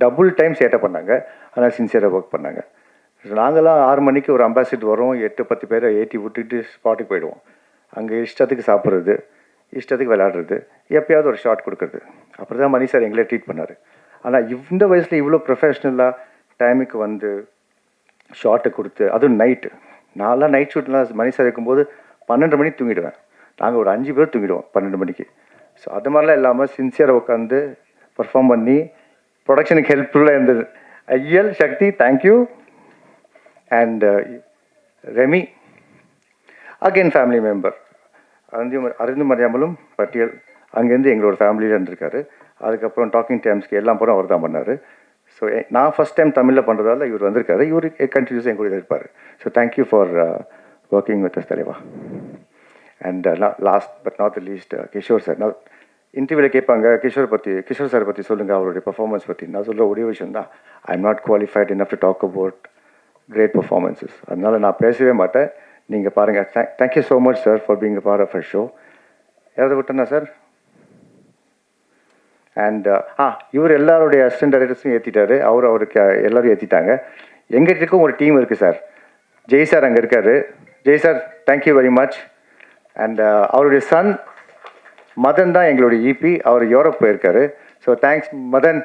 டபுள் டைம் சேட்டை பண்ணாங்க, ஆனால் சின்சியராக ஒர்க் பண்ணாங்க. நாங்களாம் 6 மணிக்கு ஒரு அம்பாசிடர் வரோம், 8-10 பேரை ஏற்றி விட்டுட்டு ஸ்பாட்டுக்கு போயிடுவோம். அங்கே இஷ்டத்துக்கு சாப்பிட்றது, இஷ்டத்துக்கு விளையாடுறது, எப்பயாவது ஒரு ஷாட் கொடுக்குறது. அப்படி தான் மணி சார் எங்களே ட்ரீட் பண்ணார். ஆனால் இந்த வயசில் இவ்வளோ ப்ரொஃபஷ்னலாக டைமுக்கு வந்து ஷார்ட்டை கொடுத்து, அதுவும் நைட்டு. நான்லாம் நைட் ஷூட்லாம் மணி சார் இருக்கும்போது 12 மணிக்கு தூங்கிடுவேன். நாங்கள் ஒரு 5 பேர் தூங்கிடுவோம் 12 மணிக்கு. ஸோ அது மாதிரிலாம் இல்லாமல் சின்சியராக உட்காந்து பர்ஃபார்ம் பண்ணி ப்ரொடக்ஷனுக்கு ஹெல்ப்ஃபுல்லாக இருந்தது. Iyal, Shakti, thank you. And Remy again family member. அருந்து மரியாமலும் பட்டியல் அங்கேருந்து எங்களோட ஃபேமிலியில் இருந்திருக்காரு. அதுக்கப்புறம் டாக்கிங் டைம்ஸ்க்கு எல்லாம் படம் அவர் தான் பண்ணார். ஸோ நான் ஃபஸ்ட் டைம் தமிழில் பண்ணுறதால இவர் வந்திருக்காரு. இவர் கண்டினியூஸாக எங்க கூட இருப்பார். So thank you for working with us தலைவா. And last but not the least Kishore sir. நான் இன்டர்வியூவில் கேட்பாங்க கிஷோர் சார் பற்றி சொல்லுங்கள், அவருடைய பர்ஃபார்மன்ஸ் பற்றி. நான் சொல்கிற ஒரே விஷயம் தான், I am not qualified enough to talk about great performances. அதனால் நான் பேசவே மாட்டேன். நீங்கள் பாருங்கள். Thank you so much sir for being a part of a show. யாராவது விட்டேன்னா சார்? அண்ட் இவர் எல்லாருடைய அசிஸ்டன்ட் டைரக்டர்ஸும் ஏற்றிட்டாரு. அவருக்கு எல்லோரும் ஏற்றிட்டாங்க. எங்கிட்டக்கும் ஒரு டீம் இருக்குது சார். ஜெய் சார் அங்கே இருக்கார். Jai sir, thank you very much. And அவருடைய சன் மதன் தான் எங்களுடைய இபி. அவர் யூரோப் போயிருக்காரு. ஸோ தேங்க்ஸ் மதன்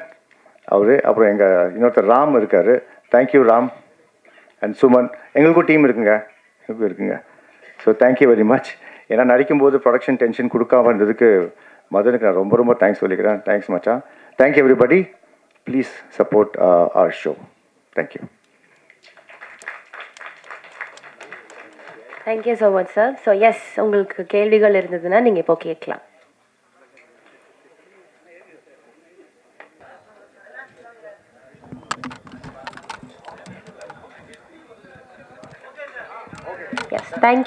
அவர். அப்புறம் எங்கள் இன்னொருத்தர் ராம் இருக்கார். தேங்க்யூ ராம். அண்ட் சுமன். எங்களுக்கும் டீம் இருக்குங்க. So thank you very much. ஏன்னா நடிக்கும்போது ப்ரொடக்ஷன் டென்ஷன் கொடுக்காம இருந்ததுக்கு மதனுக்கு நான் ரொம்ப ரொம்ப தேங்க்ஸ் சொல்லிக்கிறேன். தேங்க்ஸ் மச்சான். Thank you everybody. Please support our show. Thank you. Thank you so much sir. So yes, உங்களுக்கு கேள்விகள் இருந்ததுன்னா நீங்கள் இப்போ கேட்கலாம். Yes, thank you.